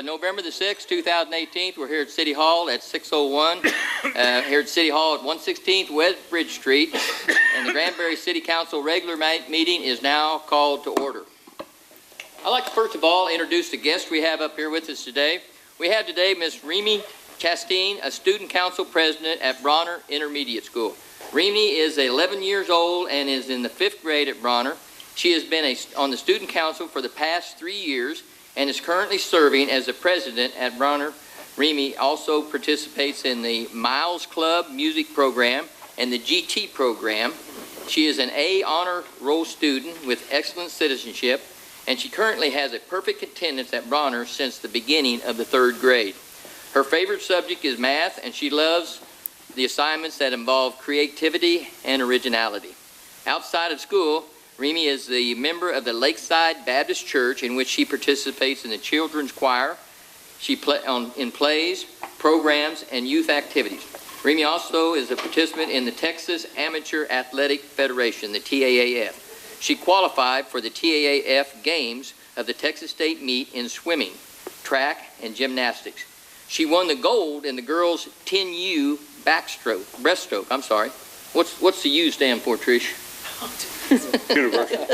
November the 6th, 2018. We're here at City Hall at 601, here at City Hall at 116th West Bridge Street, and the Granbury City Council regular meeting is now called to order. I'd like to first of all introduce the guests we have up here with us today. We have today Ms. Remy Chastain, a student council president at Bronner Intermediate School. Remy is 11 years old and is in the 5th grade at Bronner. She has been on the student council for the past 3 years and is currently serving as the president at Bronner. Remy also participates in the Miles Club music program and the GT program. She is an A honor roll student with excellent citizenship, and she currently has a perfect attendance at Bronner since the beginning of the 3rd grade. Her favorite subject is math, and she loves the assignments that involve creativity and originality. Outside of school, Remy is the member of the Lakeside Baptist Church, in which she participates in the children's choir. She in plays, programs, and youth activities. Remy also is a participant in the Texas Amateur Athletic Federation, the TAAF. She qualified for the TAAF games of the Texas State meet in swimming, track, and gymnastics. She won the gold in the girls' 10U breaststroke. I'm sorry. What's the U stand for, Trish? Universal.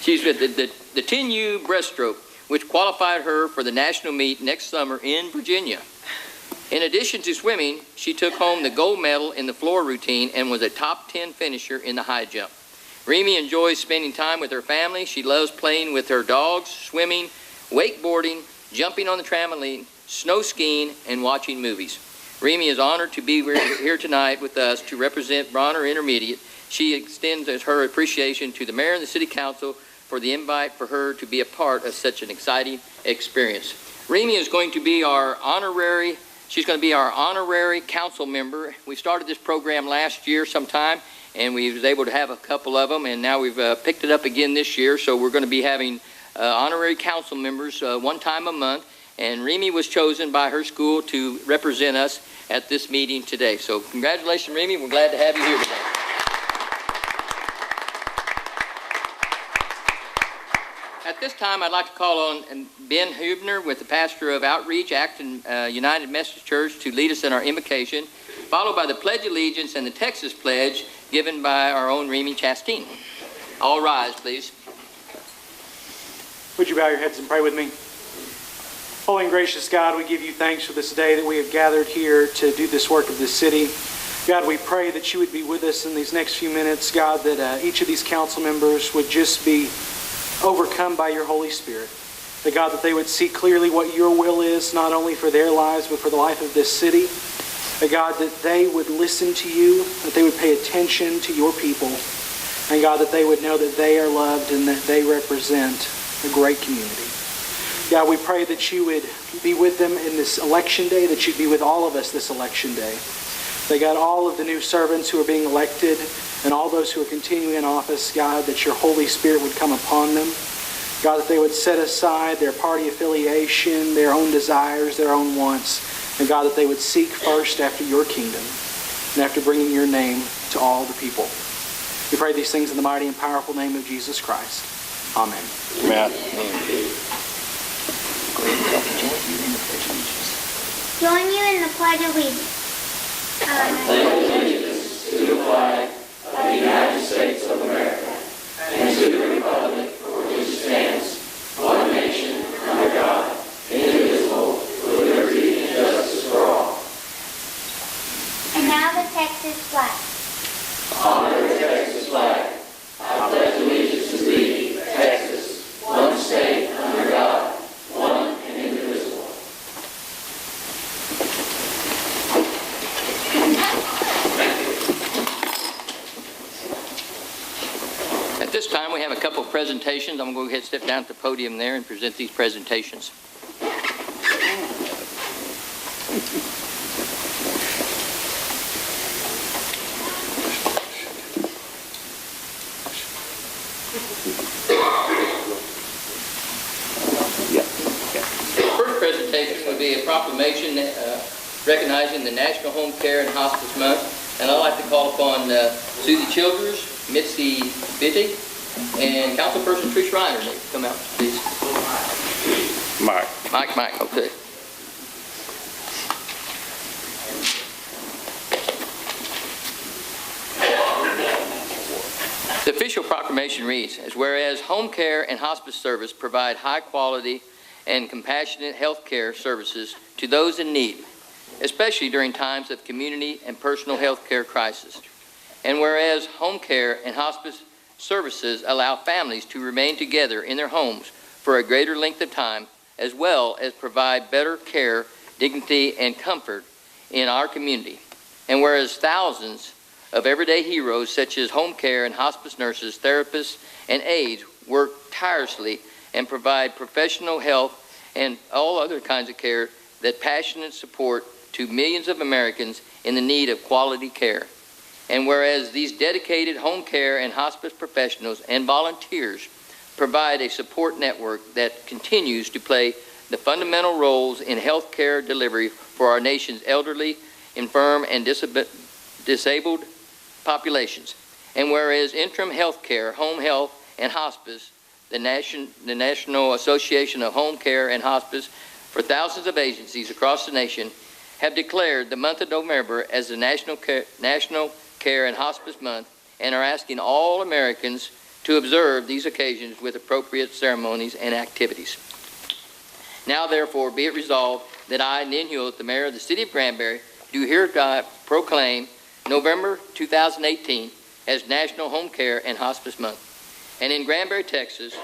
She's with the 10U breaststroke, which qualified her for the national meet next summer in Virginia. In addition to swimming, she took home the gold medal in the floor routine and was a top 10 finisher in the high jump. Remy enjoys spending time with her family. She loves playing with her dogs, swimming, wakeboarding, jumping on the trampoline, snow skiing, and watching movies. Remy is honored to be here tonight with us to represent Bronner Intermediate. She extends her appreciation to the mayor and the city council for the invite for her to be a part of such an exciting experience. Remy is going to be our honorary council member. We started this program last year sometime, and we was able to have a couple of them, and now we've picked it up again this year, so we're going to be having honorary council members one time a month, and Remy was chosen by her school to represent us at this meeting today. So congratulations, Remy. We're glad to have you here today. At this time, I'd like to call on Ben Hubner, with the pastor of Outreach, Acton United Methodist Church, to lead us in our invocation, followed by the Pledge of Allegiance and the Texas Pledge given by our own Remy Chastain. All rise, please. Would you bow your heads and pray with me? Holy and gracious God, we give you thanks for this day that we have gathered here to do this work of this city. God, we pray that you would be with us in these next few minutes. God, that each of these council members would just be overcome by your Holy Spirit. That God, that they would see clearly what your will is, not only for their lives, but for the life of this city. That God, that they would listen to you, that they would pay attention to your people. And God, that they would know that they are loved and that they represent a great community. God, we pray that you would be with them in this election day, that you'd be with all of us this election day. That God, all of the new servants who are being elected and all those who are continuing in office, God, that your Holy Spirit would come upon them. God, that they would set aside their party affiliation, their own desires, their own wants. And God, that they would seek first after your kingdom and after bringing your name to all the people. We pray these things in the mighty and powerful name of Jesus Christ. Amen. Amen. Join you in the Pledge of Allegiance. I pledge allegiance to the flag of the United States of America and to the republic for which it stands, one nation, under God, indivisible, with liberty and justice for all. And now the Texas flag. Honor the Texas flag. I pledge allegiance to thee, Texas, one state, under God, one and indivisible. At this time, we have a couple of presentations. I'm going to go ahead and step down to the podium there and present these presentations. First presentation would be a proclamation recognizing the National Home Care and Hospice Month. And I'd like to call upon Susie Childers, Mitzi Bitty, and Councilperson Trish Reiner to come out, please. Mike. Mike, okay. The official proclamation reads, as whereas home care and hospice service provide high quality and compassionate health care services to those in need, especially during times of community and personal health care crisis. And whereas home care and hospice services allow families to remain together in their homes for a greater length of time, as well as provide better care, dignity, and comfort in our community. And whereas thousands of everyday heroes such as home care and hospice nurses, therapists, and aides work tirelessly and provide professional health and all other kinds of care that passionate support to millions of Americans in the need of quality care. And whereas these dedicated home care and hospice professionals and volunteers provide a support network that continues to play the fundamental roles in health care delivery for our nation's elderly, infirm, and disabled populations. And whereas interim health care, home health, and hospice, the National Association of Home Care and Hospice for thousands of agencies across the nation have declared the month of November as the National Care and Hospice Month and are asking all Americans to observe these occasions with appropriate ceremonies and activities. Now, therefore, be it resolved that I, Nin Hewlett, the mayor of the city of Granbury, do hereby proclaim November 2018 as National Home Care and Hospice Month, and in Granbury, Texas,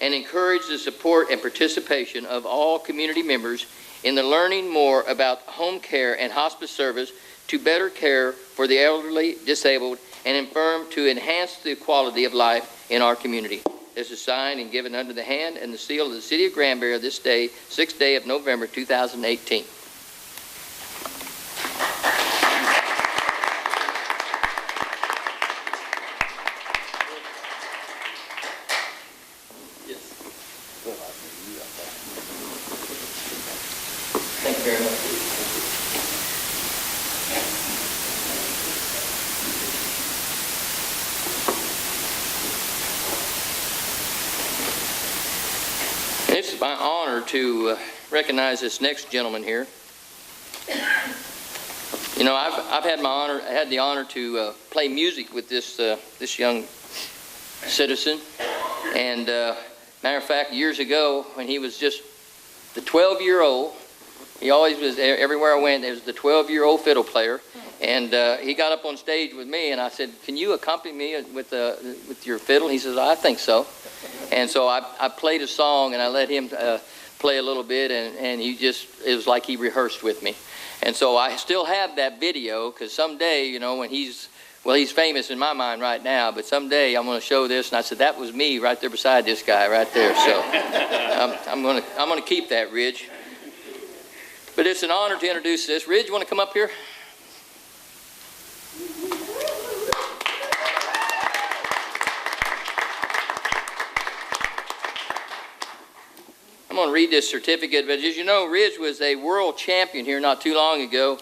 and encourage the support and participation of all community members in the learning more about home care and hospice service to better care for the elderly, disabled, and infirm to enhance the quality of life in our community. This is signed and given under the hand and the seal of the city of Granbury this day, 6th day of November 2018. Thank you very much. It's my honor to recognize this next gentleman here. You know, I've had the honor to play music with this young citizen, and matter of fact, years ago when he was just the 12-year-old, he always was everywhere I went. There was the 12-year-old fiddle player, and he got up on stage with me, and I said, "Can you accompany me with your fiddle?" He says, "I think so." And so I played a song, and I let him play a little bit, and it was like he rehearsed with me. And so I still have that video, because someday, you know, when he's famous in my mind right now, but someday I'm going to show this. And I said, that was me right there beside this guy right there. So I'm going to keep that, Ridge. But it's an honor to introduce this. Ridge, you want to come up here? I'm going to read this certificate, but as you know, Ridge was a world champion here not too long ago,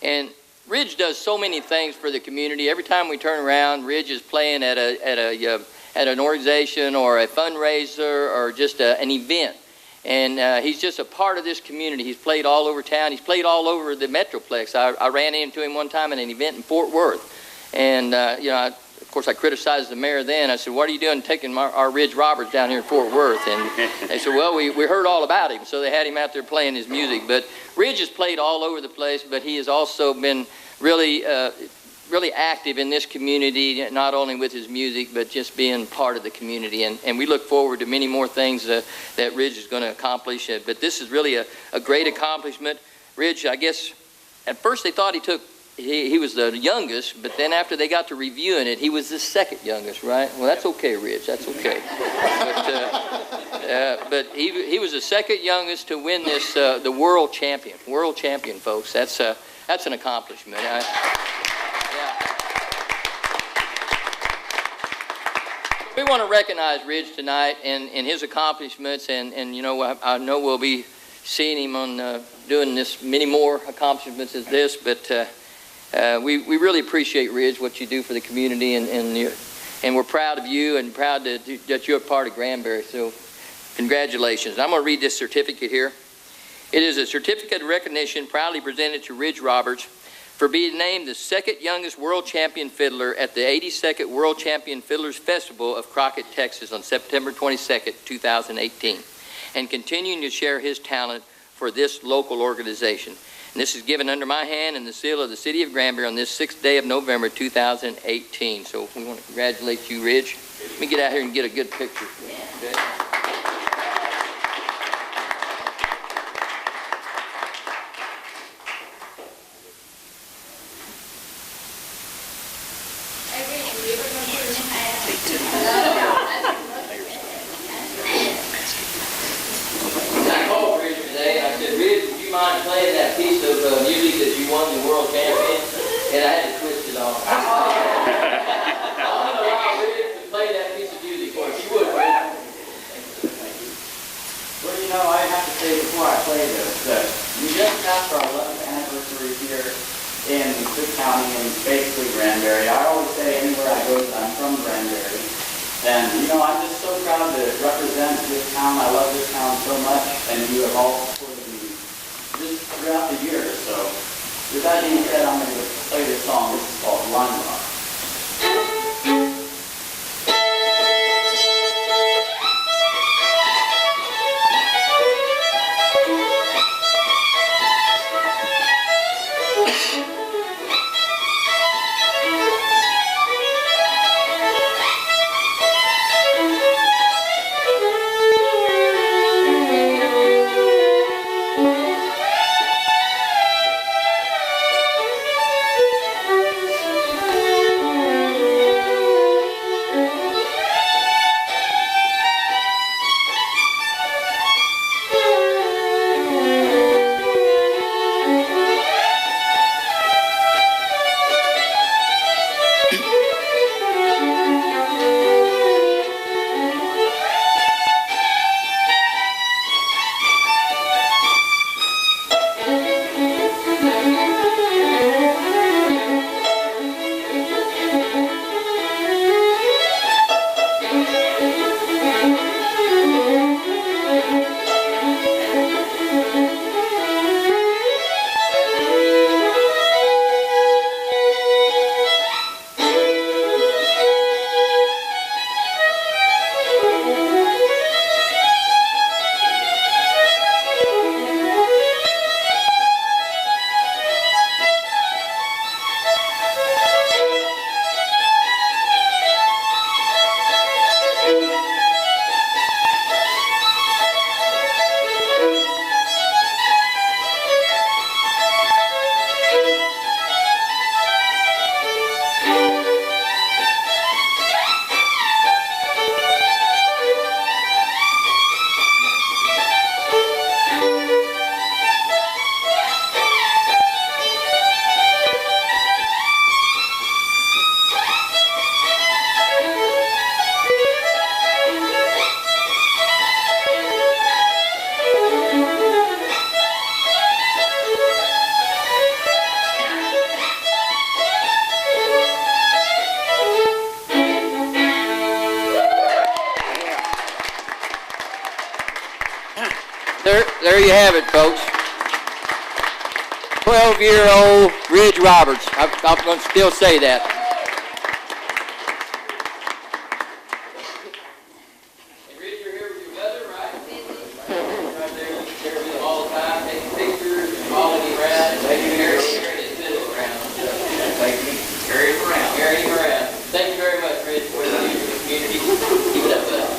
and Ridge does so many things for the community. Every time we turn around, Ridge is playing at an organization or a fundraiser or just an event, and he's just a part of this community. He's played all over town. He's played all over the Metroplex. I ran into him one time at an event in Fort Worth, and you know, of course, I criticized the mayor then. I said, "What are you doing taking our Ridge Roberts down here in Fort Worth?" And they said, "Well, we heard all about him." So they had him out there playing his music. But Ridge has played all over the place, but he has also been really active in this community, not only with his music, but just being part of the community. And we look forward to many more things that Ridge is going to accomplish. But this is really a great accomplishment. Ridge, I guess, at first they thought he was the youngest, but then after they got to reviewing it, he was the second youngest, right? Well, that's okay, Ridge. That's okay. But he was the second youngest to win this, the world champion. World champion, folks. That's an accomplishment. We want to recognize Ridge tonight and his accomplishments, and you know, I know we'll be seeing him on doing this many more accomplishments as this, but we really appreciate, Ridge, what you do for the community, and we're proud of you and proud that you're a part of Granbury. So Congratulations. I'm going to read this certificate here. It is a certificate of recognition proudly presented to Ridge Roberts for being named the second youngest world champion fiddler at the 82nd World Champion Fiddlers Festival of Crockett, Texas on September 22nd, 2018, and continuing to share his talent for this local organization. And this is given under my hand and the seal of the City of Granbury on this 6th day of November 2018. So we want to congratulate you, Ridge. Let me get out here and get a good picture. Okay? Mind playing that piece of music that you won the world champion, and I had to twist it on. I'm going to allow Rick to play that piece of music for us. You would, Rick. Well, you know, I have to say before I play this that we just passed our 11th anniversary here in Cook County and basically Granbury. I always say anywhere I go that I'm from Granbury. And, you know, I'm just so proud to represent this town. I love this town so much, and you have all just throughout the year. So with that being said, I'm going to play this song. This is called Line Rock. There you have it, folks. 12-year-old Ridge Roberts. I'm going to still say that. And Ridge, you're here with your mother, right? Right there, you share with them all the time, taking pictures and following him around, and taking carrying his fiddle around. Carry him around. Carry him around. Thank you very much, Ridge, for the community. Keep it up, bud.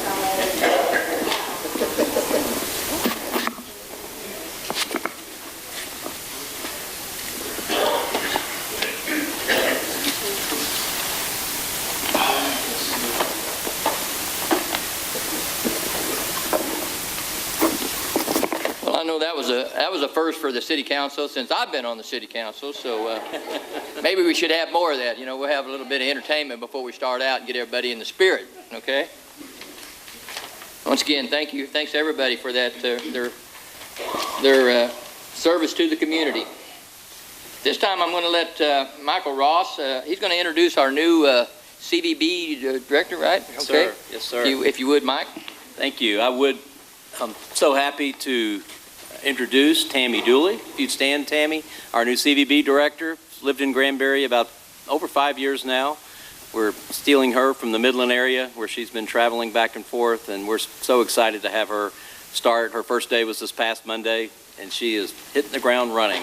That was a first for the city council since I've been on the city council, so maybe we should have more of that. You know, we'll have a little bit of entertainment before we start out and get everybody in the spirit, okay? Once again, thank you. Thanks everybody for that, their service to the community. This time I'm going to let Michael Ross, he's going to introduce our new CVB director, right? Yes, okay. sir. Yes, sir. If you would, Mike. Thank you. I would I'm so happy to introduce Tammy Dooley. If you'd stand, Tammy, our new CVB director. Lived in Granbury about over 5 years now. We're stealing her from the Midland area where she's been traveling back and forth, and we're so excited to have her start. Her first day was this past Monday, and she is hitting the ground running.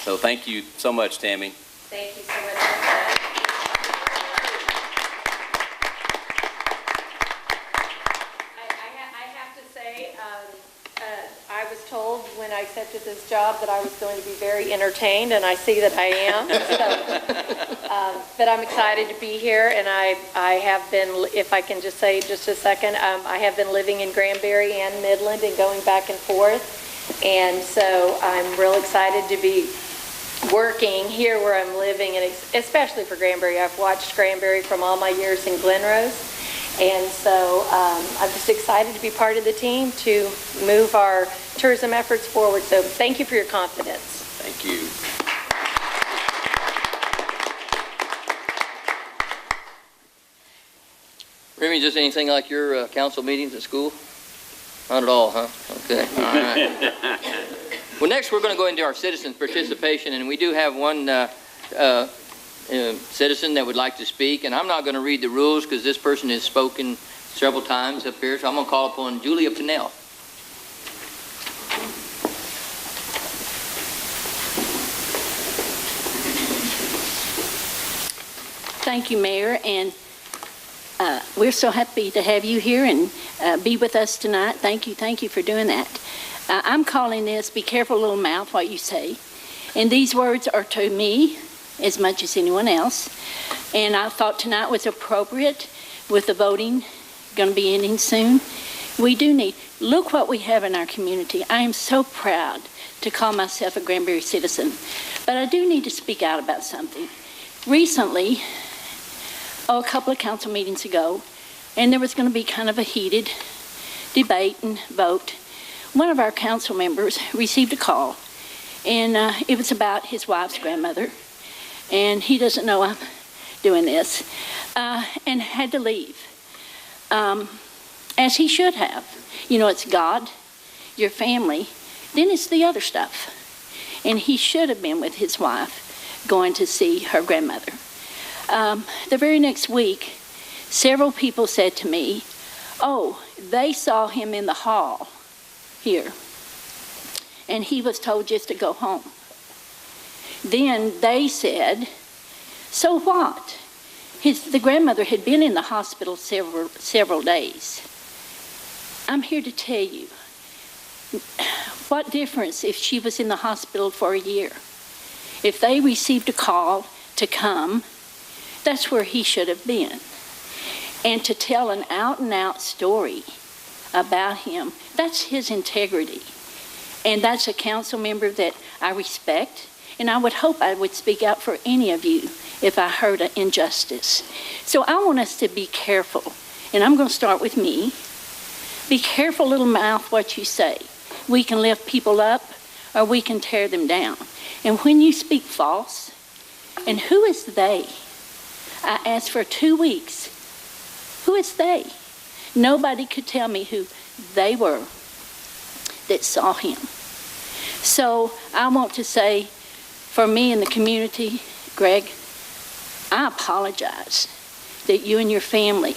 So thank you so much, Tammy. Thank you so much. I have to say, I was told when I accepted this job that I was going to be very entertained, and I see that I am. So, but I'm excited to be here, and I have been, if I can just say just a second, I have been living in Granbury and Midland and going back and forth. And so I'm real excited to be working here where I'm living, and especially for Granbury. I've watched Granbury from all my years in Glenrose. And so I'm just excited to be part of the team to move our tourism efforts forward. So thank you for your confidence. Thank you. Remy, just anything like your council meetings at school? Not at all, huh? Okay, all right. Well, next we're going to go into our citizens' participation, and we do have one citizen that would like to speak, and I'm not going to read the rules because this person has spoken several times up here, so I'm going to call upon Julia Pinnell. Thank you, Mayor, and we're so happy to have you here and be with us tonight. Thank you for doing that. I'm calling this, be careful, little mouth, what you say. And these words are to me as much as anyone else. And I thought tonight was appropriate with the voting going to be ending soon. We do need, look what we have in our community. I am so proud to call myself a Granbury citizen. But I do need to speak out about something. Recently, a couple of council meetings ago, and there was going to be kind of a heated debate and vote. One of our council members received a call, and it was about his wife's grandmother, and he doesn't know I'm doing this, and had to leave, as he should have. You know, it's God, your family, then it's the other stuff. And he should have been with his wife going to see her grandmother. The very next week, several people said to me, oh, they saw him in the hall here, and he was told just to go home. Then they said, so what? The grandmother had been in the hospital several days. I'm here to tell you, what difference if she was in the hospital for a year? If they received a call to come, that's where he should have been. And to tell an out-and-out story about him, that's his integrity. And that's a council member that I respect, and I would hope I would speak out for any of you if I heard an injustice. So I want us to be careful, and I'm going to start with me. Be careful, little mouth, what you say. We can lift people up, or we can tear them down. And when you speak false, and who is they? I asked for 2 weeks. Who is they? Nobody could tell me who they were that saw him. So I want to say, for me and the community, Greg, I apologize that you and your family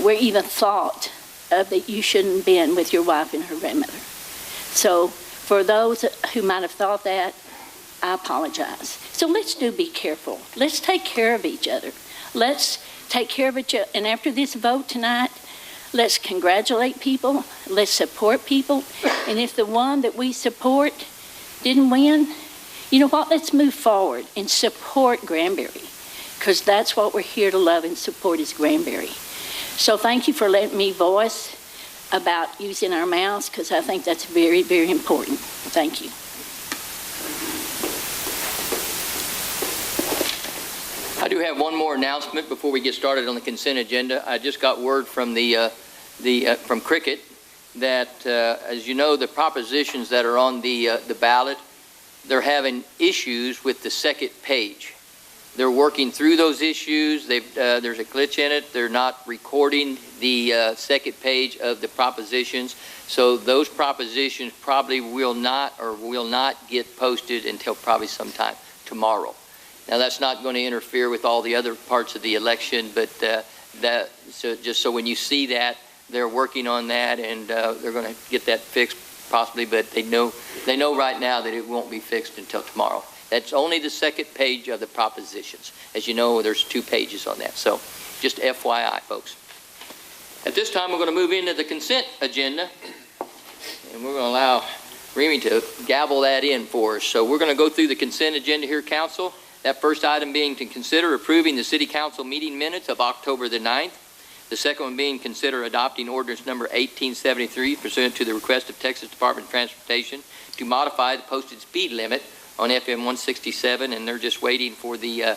were even thought of that you shouldn't have been with your wife and her grandmother. So for those who might have thought that, I apologize. So let's be careful. Let's take care of each other. Let's take care of each other. And after this vote tonight, let's congratulate people. Let's support people. And if the one that we support didn't win, you know what? Let's move forward and support Granbury, because that's what we're here to love and support is Granbury. So thank you for letting me voice about using our mouths, because I think that's very, very important. Thank you. I do have one more announcement before we get started on the consent agenda. I just got word from from Cricket that, as you know, the propositions that are on the ballot, they're having issues with the second page. They're working through those issues. There's a glitch in it. They're not recording the second page of the propositions. So those propositions probably will not get posted until probably sometime tomorrow. Now, that's not going to interfere with all the other parts of the election, but just so when you see that, they're working on that, and they're going to get that fixed possibly, but they know right now that it won't be fixed until tomorrow. That's only the second page of the propositions. As you know, there's 2 pages on that. So just FYI, folks. At this time, we're going to move into the consent agenda, and we're going to allow Remy to gavel that in for us. So we're going to go through the consent agenda here, Council. That first item being to consider approving the City Council meeting minutes of October the 9th. The second one being consider adopting ordinance number 1873 pursuant to the request of Texas Department of Transportation to modify the posted speed limit on FM 167, and they're just waiting for the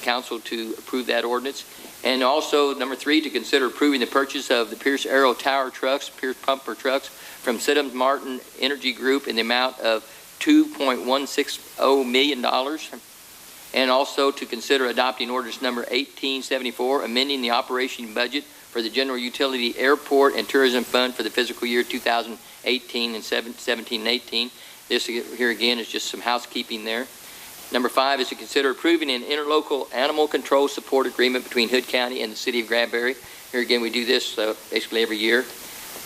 council to approve that ordinance. And also, number 3, to consider approving the purchase of the Pierce Aero Tower trucks, Pierce Pumper trucks, from Sidham Martin Energy Group in the amount of $2.160 million. And also to consider adopting ordinance number 1874, amending the operation budget for the General Utility Airport and Tourism Fund for the fiscal year 2018 and 17 and 18. This here again is just some housekeeping there. Number 5 is to consider approving an interlocal animal control support agreement between Hood County and the City of Granbury. Here again, we do this basically every year.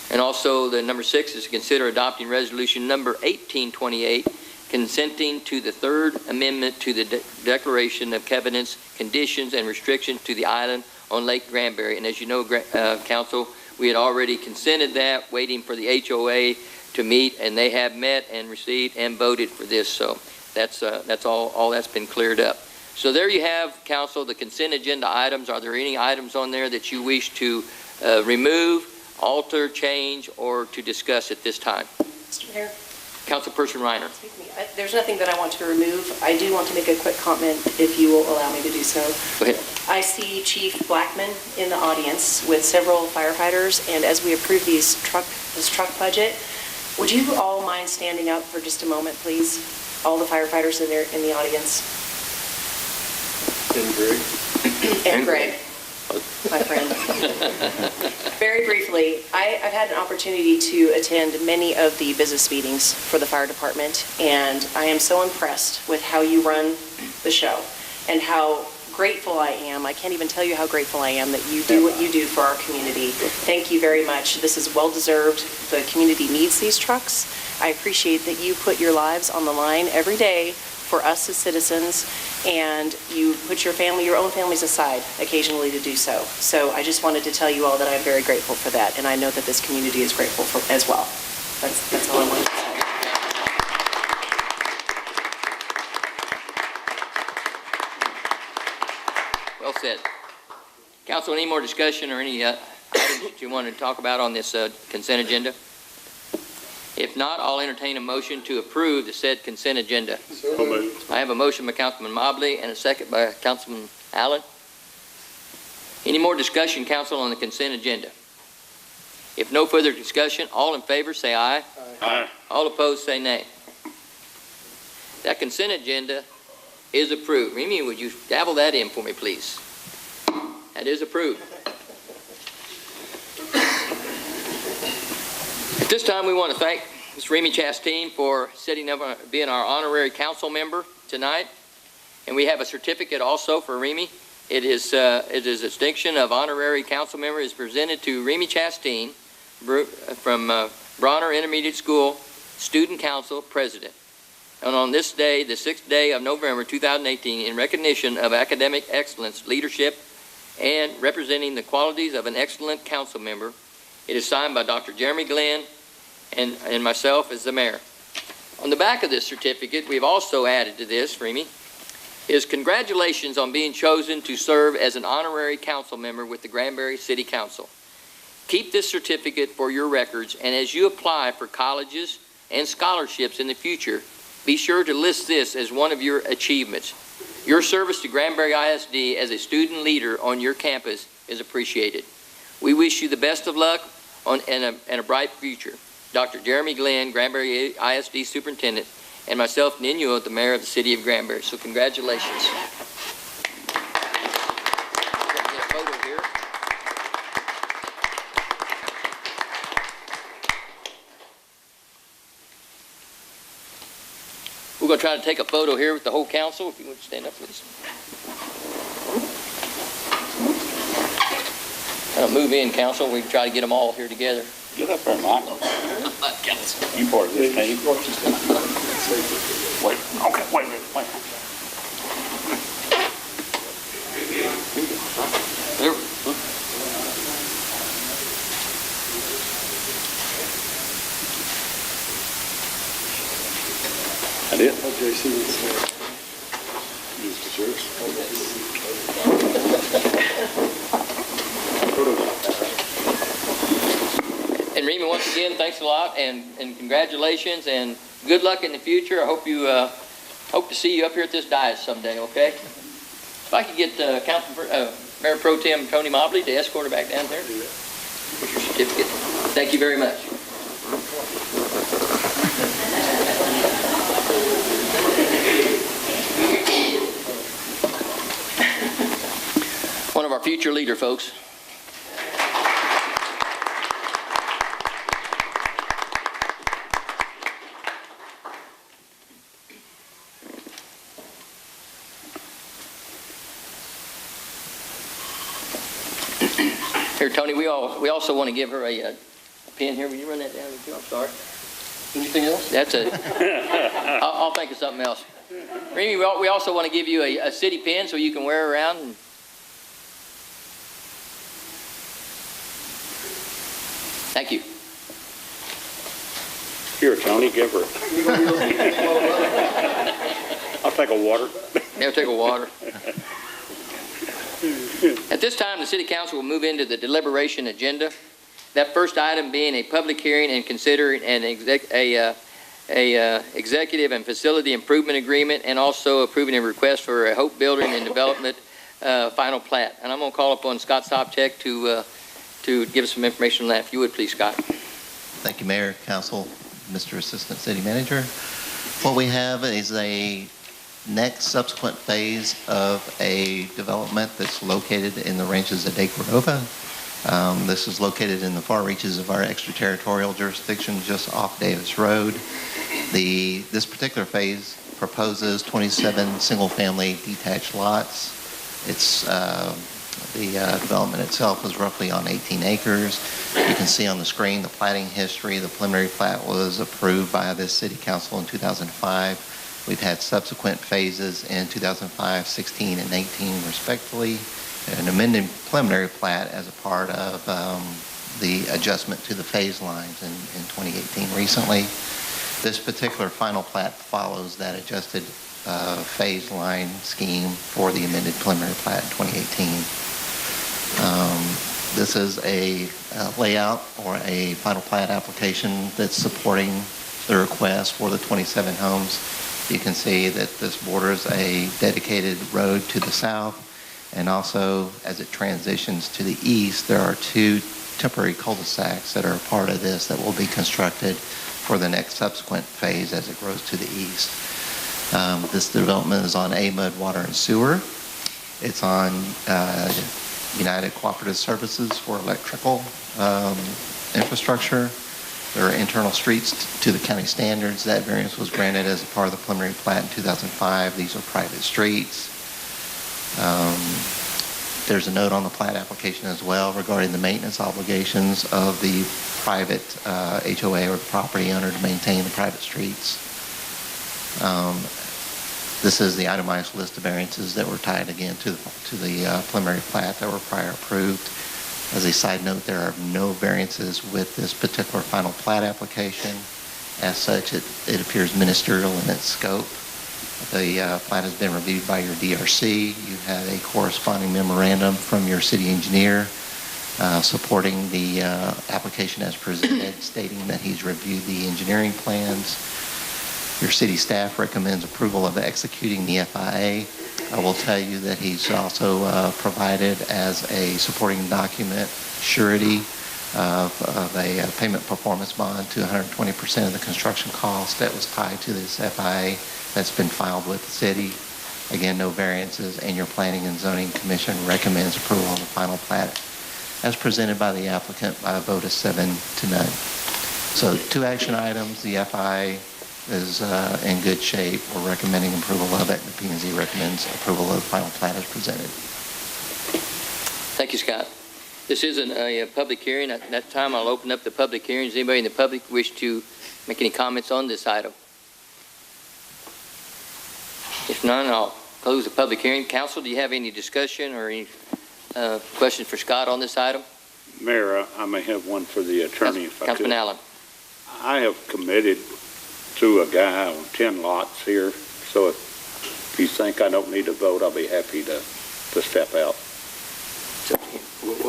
And also the number 6 is to consider adopting resolution number 1828, consenting to the 3rd amendment to the Declaration of Covenants, Conditions, and Restrictions to the island on Lake Granbury. And as you know, Council, we had already consented that, waiting for the HOA to meet, and they have met and received and voted for this. So that's all that's been cleared up. So there you have, Council, the consent agenda items. Are there any items on there that you wish to remove, alter, change, or to discuss at this time? Mr. Mayor, Councilperson Reiner. excuse me. There's nothing that I want to remove. I do want to make a quick comment, if you will allow me to do so. Go ahead. I see Chief Blackman in the audience with several firefighters, and as we approve this truck budget, would you all mind standing up for just a moment, please? All the firefighters in the audience. And Greg, my friend. Very briefly, I've had an opportunity to attend many of the business meetings for the fire department, and I am so impressed with how you run the show and how grateful I am. I can't even tell you how grateful I am that you do what you do for our community. Thank you very much. This is well-deserved. The community needs these trucks. I appreciate that you put your lives on the line every day for us as citizens, and you put your own families aside occasionally to do so. So I just wanted to tell you all that I'm very grateful for that, and I know that this community is grateful for as well. That's all I wanted to say. Well said. Council, any more discussion or any items that you want to talk about on this consent agenda? If not, I'll entertain a motion to approve the said consent agenda. I have a motion by Councilman Mobley and a second by Councilman Allen. Any more discussion, Council, on the consent agenda? If no further discussion, all in favor say aye. Aye. All opposed say nay. That consent agenda is approved. Remy, would you gavel that in for me, please? That is approved. At this time, we want to thank Ms. Remy Chastain for being our honorary council member tonight. And we have a certificate also for Remy. It is a distinction of honorary council member is presented to Remy Chastain from Bronner Intermediate School Student Council President. And on this day, the 6th day of November 2018, in recognition of academic excellence, leadership, and representing the qualities of an excellent council member, it is signed by Dr. Jeremy Glenn and myself as the mayor. On the back of this certificate, we've also added to this, Remy, is congratulations on being chosen to serve as an honorary council member with the Granbury City Council. Keep this certificate for your records, and as you apply for colleges and scholarships in the future, be sure to list this as one of your achievements. Your service to Granbury ISD as a student leader on your campus is appreciated. We wish you the best of luck and a bright future. Dr. Jeremy Glenn, Granbury ISD Superintendent, and myself, Ninuo, the Mayor of the City of Granbury. So congratulations. We're going to try to take a photo here with the whole council. If you would stand up, please. Move in, council. We can try to get them all here together. Get up there, Michael. You part of this team. Wait, okay, wait a minute, wait. There. That it? JC is yours. And Remy, once again, thanks a lot, and congratulations, and good luck in the future. I hope you hope to see you up here at this dais someday. Okay? If I could get Mayor Pro Tem Tony Mobley to escort her back down there with your certificate. Thank you very much. One of our future leader folks. Here, Tony, we also want to give her a pen here. Will you run that down too? I'm sorry. Anything else? That's I'll think of something else. Remy, we also want to give you a city pen so you can wear it around. And thank you. Here, Tony, give her. I'll take a water. They'll take a water. At this time, the City Council will move into the deliberation agenda. That first item being a public hearing and considering an executive and facility improvement agreement, and also approving a request for a Hope Building and Development final plat. And I'm going to call upon Scott Sopcich to give us some information on that. If you would, please, Scott. Thank you, Mayor, Council, Mr. Assistant City Manager. What we have is a next subsequent phase of a development that's located in the ranges of De Cordova. This is located in the far reaches of our extraterritorial jurisdiction, just off Davis Road. This particular phase proposes 27 single-family detached lots. It's the development itself is roughly on 18 acres. You can see on the screen the platting history. The preliminary plat was approved by this City Council in 2005. We've had subsequent phases in 2005, 16, and 18, respectively. An amended preliminary plat as a part of the adjustment to the phase lines in 2018 recently. This particular final plat follows that adjusted phase line scheme for the amended preliminary plat in 2018. This is a layout or a final plat application that's supporting the request for the 27 homes. You can see that this borders a dedicated road to the south, and also as it transitions to the east, there are two temporary cul-de-sacs that are a part of this that will be constructed for the next subsequent phase as it grows to the east. This development is on AMUD Water and Sewer. It's on United Cooperative Services for electrical infrastructure. There are internal streets to the county standards. That variance was granted as a part of the preliminary plat in 2005. These are private streets. There's a note on the plat application as well regarding the maintenance obligations of the private HOA or the property owner to maintain the private streets. This is the itemized list of variances that were tied again to the preliminary plat that were prior approved. As a side note, there are no variances with this particular final plat application. As such, it appears ministerial in its scope. The plat has been reviewed by your DRC. You have a corresponding memorandum from your city engineer supporting the application as presented, stating that he's reviewed the engineering plans. Your city staff recommends approval of executing the FIA. I will tell you that he's also provided as a supporting document surety of a payment performance bond to 120% of the construction cost that was tied to this FIA that's been filed with the city. Again, no variances, and your Planning and Zoning Commission recommends approval of the final plat as presented by the applicant by a vote of 7-0. So 2 action items, the FIA is in good shape. We're recommending approval of it. The P&Z recommends approval of the final plat as presented. Thank you, Scott. This isn't a public hearing. At that time, I'll open up the public hearing. Does anybody in the public wish to make any comments on this item? If none, I'll close the public hearing. Council, do you have any discussion or any questions for Scott on this item? Mayor, I may have one for the attorney if I could. Councilman Allen. I have committed to a guy on 10 lots here, so if you think I don't need to vote, I'll be happy to step out.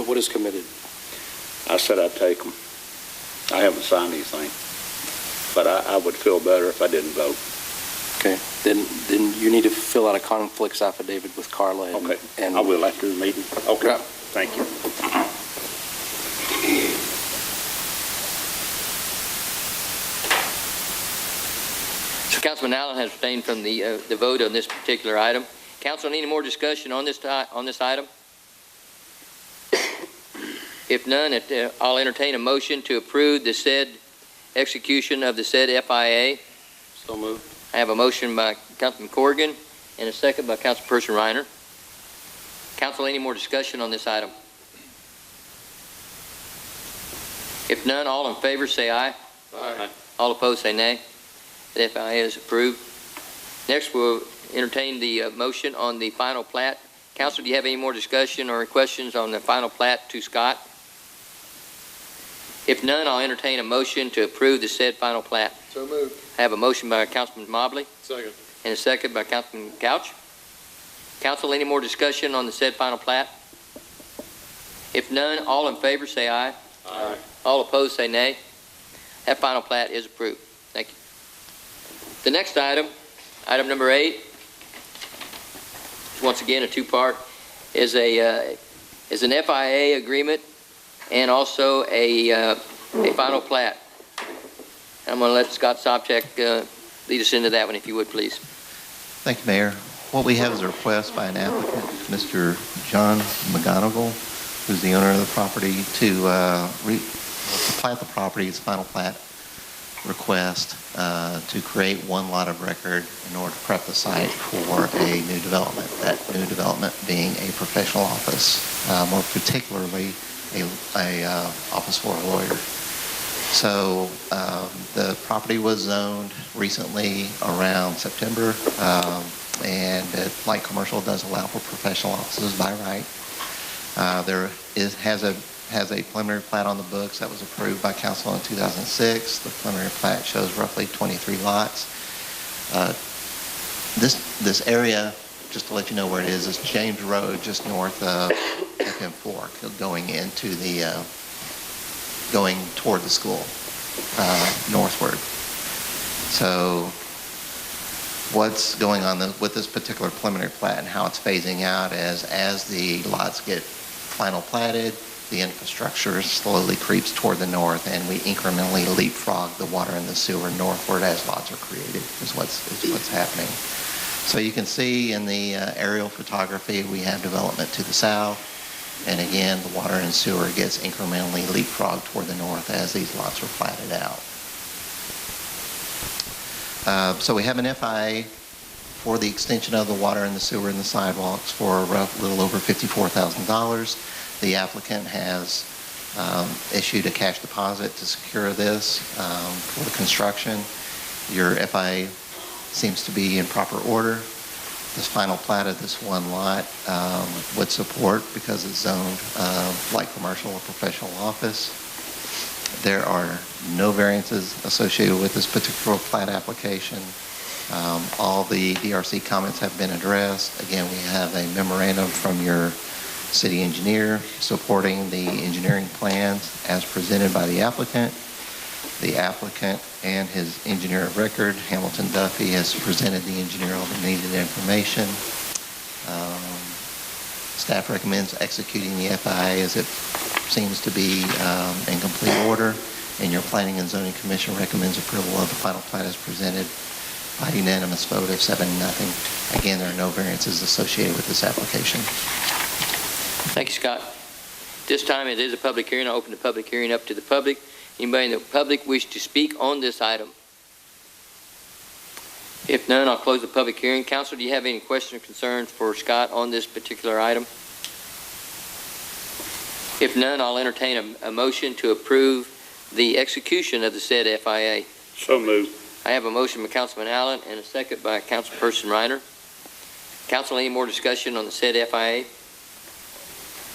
What is committed? I said I'd take them. I haven't signed anything, but I would feel better if I didn't vote. Okay, then you need to fill out a conflicts affidavit with Carla. Okay, and I will after the meeting. Okay, Yeah. thank you. So Councilman Allen has abstained from the vote on this particular item. Council, any more discussion on this item? If none, I'll entertain a motion to approve the said execution of the said FIA. So moved. I have a motion by Councilman Corrigan and a second by Councilperson Reiner. Council, any more discussion on this item? If none, all in favor say aye. Aye. All opposed say nay. The FIA is approved. Next, we'll entertain the motion on the final plat. Council, do you have any more discussion or questions on the final plat to Scott? If none, I'll entertain a motion to approve the said final plat. So moved. I have a motion by Councilman Mobley Second. and a second by Councilman Couch. Council, any more discussion on the said final plat? If none, all in favor say aye. Aye. All opposed say nay. That final plat is approved. Thank you. The next item, item number 8, once again a two-part, is an FIA agreement and also a final plat. I'm going to let Scott Sopcak lead us into that one, if you would, please. Thank you, Mayor. What we have is a request by an applicant, Mr. John McGonigal, who's the owner of the property, to plat the property, its final plat request, to create one lot of record in order to prep the site for a new development. That new development being a professional office, more particularly a office for a lawyer. So the property was zoned recently around September, and light commercial does allow for professional offices by right. Has a preliminary plat on the books that was approved by council in 2006. The preliminary plat shows roughly 23 lots. This area, just to let you know where it is James Road, just north of FM Fork, going toward the school, northward. So what's going on with this particular preliminary plat and how it's phasing out is as the lots get final platted, the infrastructure slowly creeps toward the north, and we incrementally leapfrog the water and the sewer northward as lots are created, is what's happening. So you can see in the aerial photography, we have development to the south, and again, the water and sewer gets incrementally leapfrogged toward the north as these lots are platted out. So we have an FIA for the extension of the water and the sewer and the sidewalks for a little over $54,000. The applicant has issued a cash deposit to secure this for the construction. Your FIA seems to be in proper order. This final plat of this one lot would support, because it's zoned light commercial or professional office. There are no variances associated with this particular plat application. All the DRC comments have been addressed. Again, we have a memorandum from your city engineer supporting the engineering plans as presented by the applicant. The applicant and his engineer of record, Hamilton Duffy, has presented the engineer all the needed information. Staff recommends executing the FIA as it seems to be in complete order, and your Planning and Zoning Commission recommends approval of the final plat as presented by unanimous vote of 7-0. Again, there are no variances associated with this application. Thank you, Scott. This time it is a public hearing. I'll open the public hearing up to the public. Anybody in the public wish to speak on this item? If none, I'll close the public hearing. Council, do you have any questions or concerns for Scott on this particular item? If none, I'll entertain a motion to approve the execution of the said FIA. So moved. I have a motion by Councilman Allen and a second by Councilperson Reiner. Council, any more discussion on the said FIA?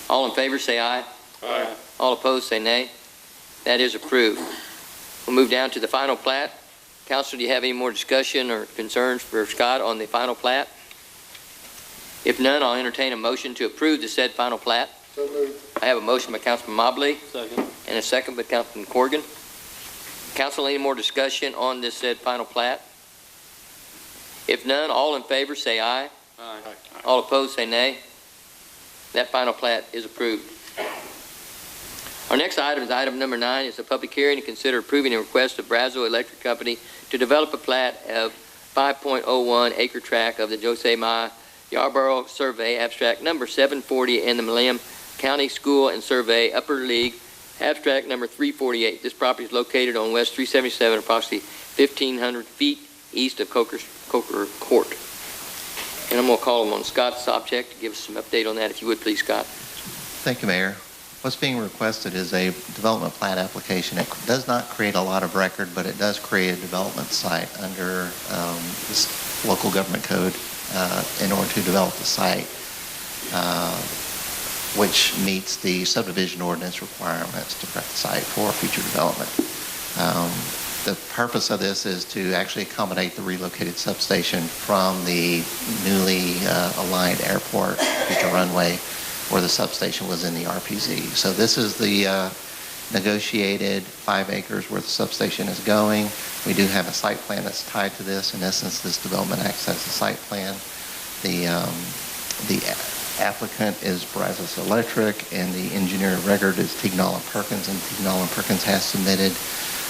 All in favor, say aye. Aye. All opposed, say nay. That is approved. We'll move down to the final plat. Council, do you have any more discussion or concerns for Scott on the final plat? If none, I'll entertain a motion to approve the said final plat. So moved. I have a motion by Councilman Mobley Second. and a second by Councilman Corrigan. Council, any more discussion on this said final plat? If none, all in favor say aye. Aye. All opposed say nay. That final plat is approved. Our next item is item number 9. It's a public hearing to consider approving a request of Brazos Electric Company to develop a plat of 5.01 acre tract of the Jose Ma Yarborough Survey, abstract number 740, and the Millennium County School and Survey, Upper League, abstract number 348. This property is located on West 377, approximately 1,500 feet east of Coker Court. And I'm going to call on Scott Sopcich to give us some update on that, if you would, please, Scott. Thank you, Mayor. What's being requested is a development plat application. It does not create a lot of record, but it does create a development site under this local government code in order to develop the site, which meets the subdivision ordinance requirements to prep the site for future development. The purpose of this is to actually accommodate the relocated substation from the newly aligned airport future runway, where the substation was in the RPZ. So this is the negotiated 5 acres where the substation is going. We do have a site plan that's tied to this. In essence, this development acts as a site plan. The applicant is Brazos Electric, and the engineer of record is Tignall & Perkins, and Tignall & Perkins has submitted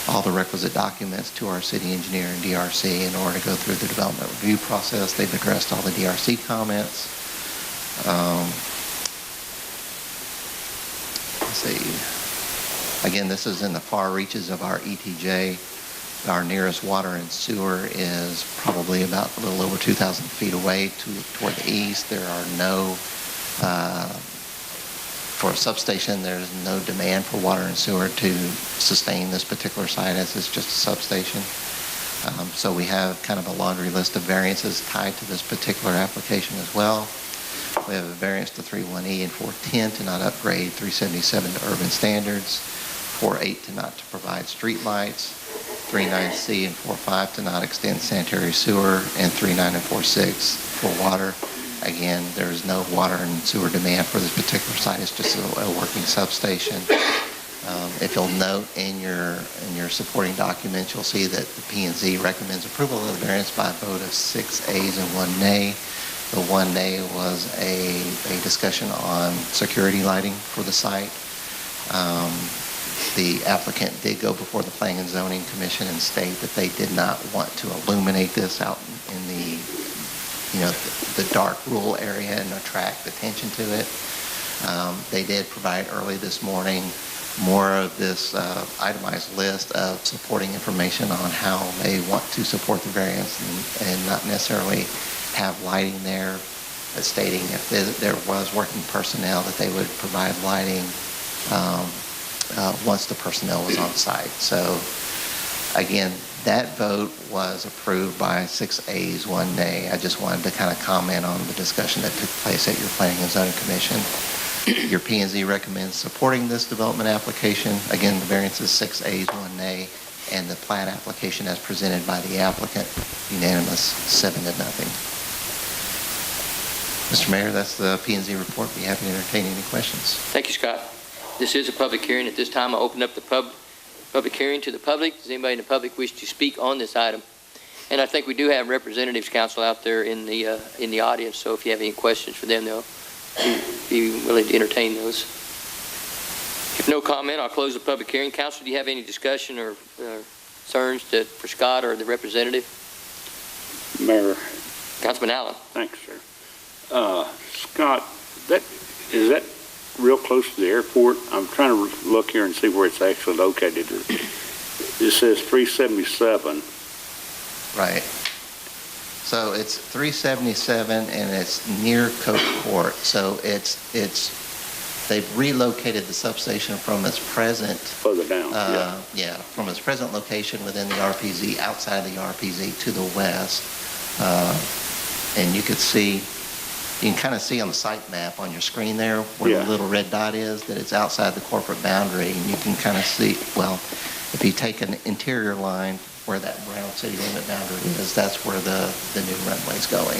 all the requisite documents to our city engineer and DRC in order to go through the development review process. They've addressed all the DRC comments. Let's see. Again, this is in the far reaches of our ETJ. Our nearest water and sewer is probably about a little over 2,000 feet away toward the east. There are no, for a substation, there's no demand for water and sewer to sustain this particular site, as it's just a substation. So we have kind of a laundry list of variances tied to this particular application as well. We have a variance to 31E and 410 to not upgrade 377 to urban standards, 48 to not to provide street lights, 39C and 45 to not extend sanitary sewer, and 39 and 46 for water. Again, there is no water and sewer demand for this particular site. It's just a working substation. If you'll note in your supporting documents, you'll see that the P&Z recommends approval of the variance by a vote of 6 ayes and 1 nay. The 1 nay was a discussion on security lighting for the site. The applicant did go before the Planning and Zoning Commission and state that they did not want to illuminate this out in the, the dark rural area and attract attention to it. They did provide early this morning more of this itemized list of supporting information on how they want to support the variance, and not necessarily have lighting there, stating if there was working personnel that they would provide lighting once the personnel was on site. So again, that vote was approved by 6 ayes, 1 nay. I just wanted to kind of comment on the discussion that took place at your Planning and Zoning Commission. Your P&Z recommends supporting this development application. Again, the variance is 6 ayes, 1 nay, and the plat application as presented by the applicant, unanimous, 7-0. Mr. Mayor, that's the P&Z report. Be happy to entertain any questions. Thank you, Scott. This is a public hearing. At this time, I'll open up the public hearing to the public. Does anybody in the public wish to speak on this item? And I think we do have representatives, council, out there in the audience, so if you have any questions for them, they'll be willing to entertain those. If no comment, I'll close the public hearing. Council, do you have any discussion or concerns for Scott or the representative? Mayor. Councilman Allen. Thanks, sir. Scott, is that real close to the airport? I'm trying to look here and see where it's actually located. It says 377. Right. So it's 377 and it's near Coke Court. So they've relocated the substation from its present, Further down, from its present location within the RPZ, outside the RPZ to the west. And you can kind of see on the site map on your screen there where the little red dot is, that it's outside the corporate boundary. And you can kind of see, well, if you take an interior line where that brown city limit boundary is, that's where the new runway's going.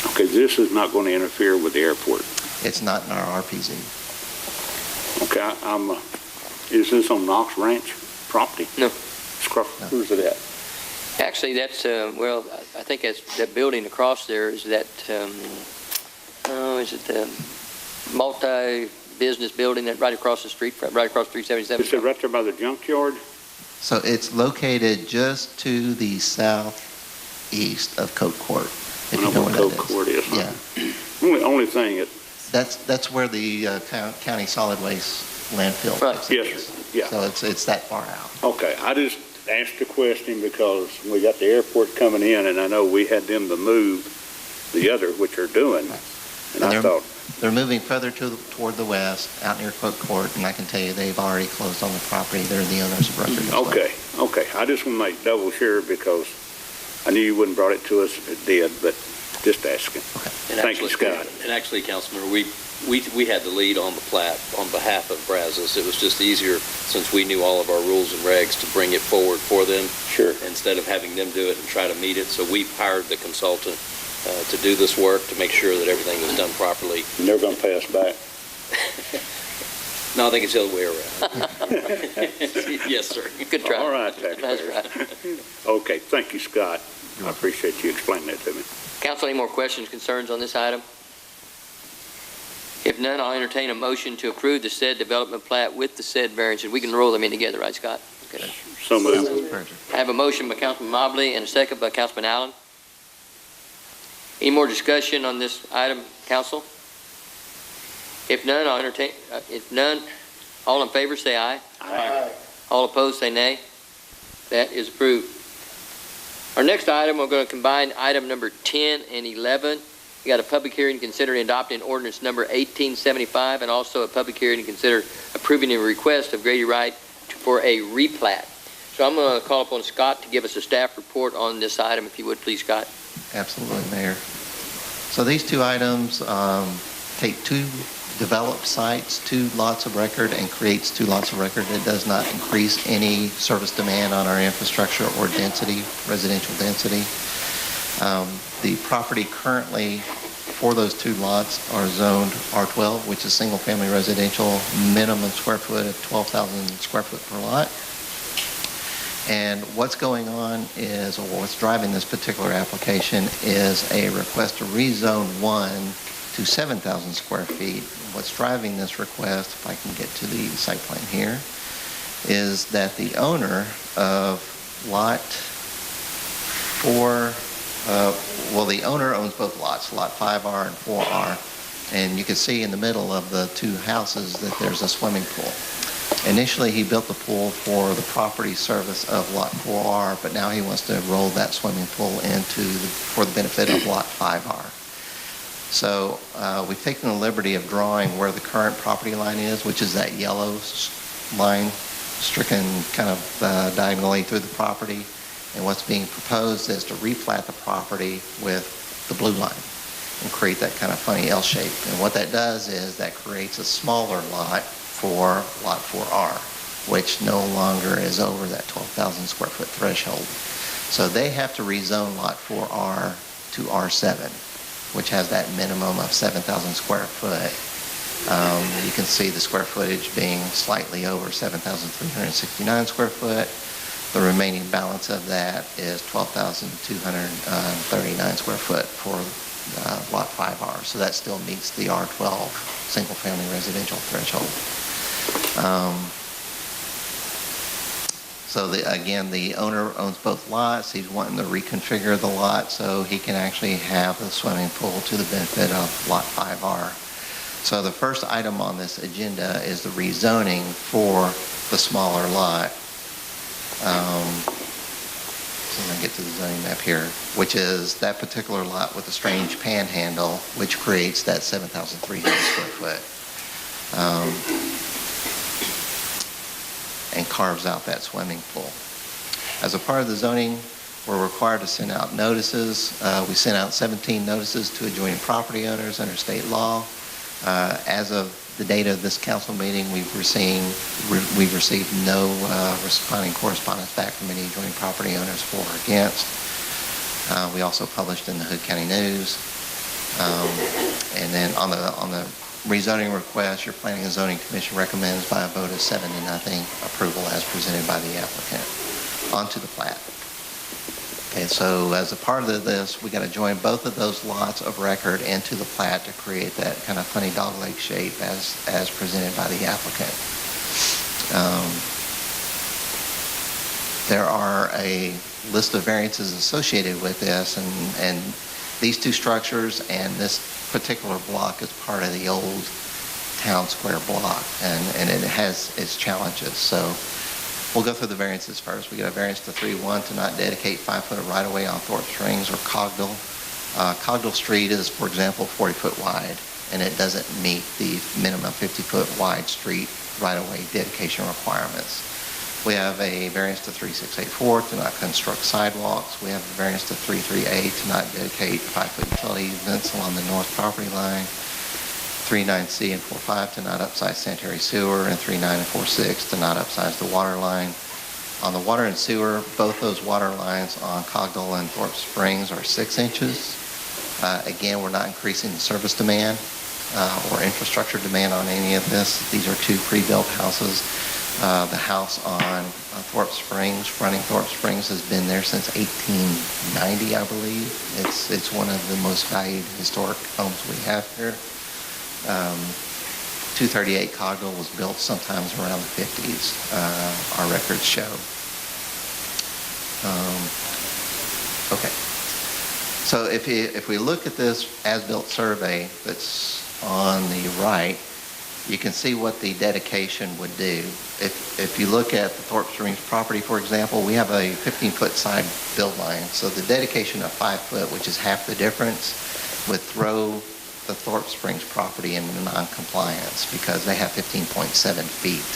Okay, this is not going to interfere with the airport. It's not in our RPZ. Okay, is this on Knox Ranch property? No. Where's it at? Actually, that's, I think that's that building across there is that, is it the multi-business building that right across the street, right across 377? Is it right there by the junkyard? So it's located just to the southeast of Coke Court, if you know where Coke that is. Court is. Yeah. Only thing That's where the county solid waste landfill Right. is. Yeah. So it's that far out. Okay, I just asked the question because we got the airport coming in, and I know we had them to move the other, which they're doing. And I thought, they're moving further toward the west, out near Coke Court, and I can tell you they've already closed on the property. They're the owners of record as well. okay. I just want to make double sure because I knew you wouldn't brought it to us if it did, but just asking. Okay. Thank you, Scott. And actually, Councilman, we had the lead on the plat on behalf of Brazos. It was just easier, since we knew all of our rules and regs, to bring it forward for them. Sure. Instead of having them do it and try to meet it. So we hired the consultant to do this work, to make sure that everything was done properly. And they're going to pay us back. No, I think it's the other way around. Yes, sir. Good try. All right, That's taxpayers. right. Okay, thank you, Scott. I appreciate you explaining that to me. Council, any more questions, concerns on this item? If none, I'll entertain a motion to approve the said development plat with the said variances. We can roll them in together, right, Scott? Okay. So moved. I have a motion by Councilman Mobley and a second by Councilman Allen. Any more discussion on this item, council? If none, I'll entertain, if none, all in favor say aye. Aye. All opposed say nay. That is approved. Our next item, we're going to combine item number 10 and 11. We got a public hearing considering adopting ordinance number 1875 and also a public hearing to consider approving a request of Grady Wright for a replat. So I'm going to call upon Scott to give us a staff report on this item, if you would, please, Scott. Absolutely, Mayor. So these two items take two developed sites, two lots of record, and creates two lots of record. It does not increase any service demand on our infrastructure or density, residential density. The property currently for those two lots are zoned R12, which is single-family residential, minimum square foot of 12,000 square foot per lot. And what's going on is, or what's driving this particular application is a request to rezone one to 7,000 square feet. What's driving this request, if I can get to the site plan here, is that the owner of lot 4, the owner owns both lots, lot 5R and 4R. And you can see in the middle of the two houses that there's a swimming pool. Initially, he built the pool for the property service of lot 4R, but now he wants to roll that swimming pool for the benefit of lot 5R. So we've taken the liberty of drawing where the current property line is, which is that yellow line stricken kind of diagonally through the property. And what's being proposed is to replat the property with the blue line and create that kind of funny L shape. And what that does is that creates a smaller lot for lot 4R, which no longer is over that 12,000 square foot threshold. So they have to rezone lot 4R to R7, which has that minimum of 7,000 square foot. You can see the square footage being slightly over 7,369 square foot. The remaining balance of that is 12,239 square foot for lot 5R. So that still meets the R12 single-family residential threshold. Again, the owner owns both lots. He's wanting to reconfigure the lot so he can actually have the swimming pool to the benefit of lot 5R. So the first item on this agenda is the rezoning for the smaller lot. So I'm going to get to the zoning map here, which is that particular lot with the strange panhandle, which creates that 7,300 square foot. And carves out that swimming pool. As a part of the zoning, we're required to send out notices. We sent out 17 notices to adjoining property owners under state law. As of the date of this council meeting, we've received no responding correspondence back from any adjoining property owners for or against. We also published in the Hood County News. And then on the rezoning request, your Planning and Zoning Commission recommends by a vote of 7-0 approval as presented by the applicant onto the plat. Okay, so as a part of this, we got to join both of those lots of record into the plat to create that kind of funny dogleg shape as presented by the applicant. There are a list of variances associated with this, and these two structures and this particular block is part of the old town square block, and it has its challenges. So we'll go through the variances first. We got a variance to 3-1 to not dedicate 5-foot of right-of-way on Thorpe Springs or Cogdill. Cogdill Street is, for example, 40-foot wide, and it doesn't meet the minimum 50-foot wide street right-of-way dedication requirements. We have a variance to 3684 to not construct sidewalks. We have a variance to 33A to not dedicate 5-foot utility easements along the north property line. 39C and 45 to not upsize sanitary sewer, and 39 and 46 to not upsize the water line. On the water and sewer, both those water lines on Cogdill and Thorpe Springs are 6 inches. Again, we're not increasing the service demand or infrastructure demand on any of this. These are 2 pre-built houses. The house on Thorpe Springs, fronting Thorpe Springs, has been there since 1890, I believe. It's one of the most valued historic homes we have here. 238 Cogdill was built sometimes around the 50s, our records show. Okay. So if we look at this as-built survey that's on the right, you can see what the dedication would do. If you look at the Thorpe Springs property, for example, we have a 15-foot side build line. So the dedication of 5 foot, which is half the difference, would throw the Thorpe Springs property into non-compliance because they have 15.7 feet.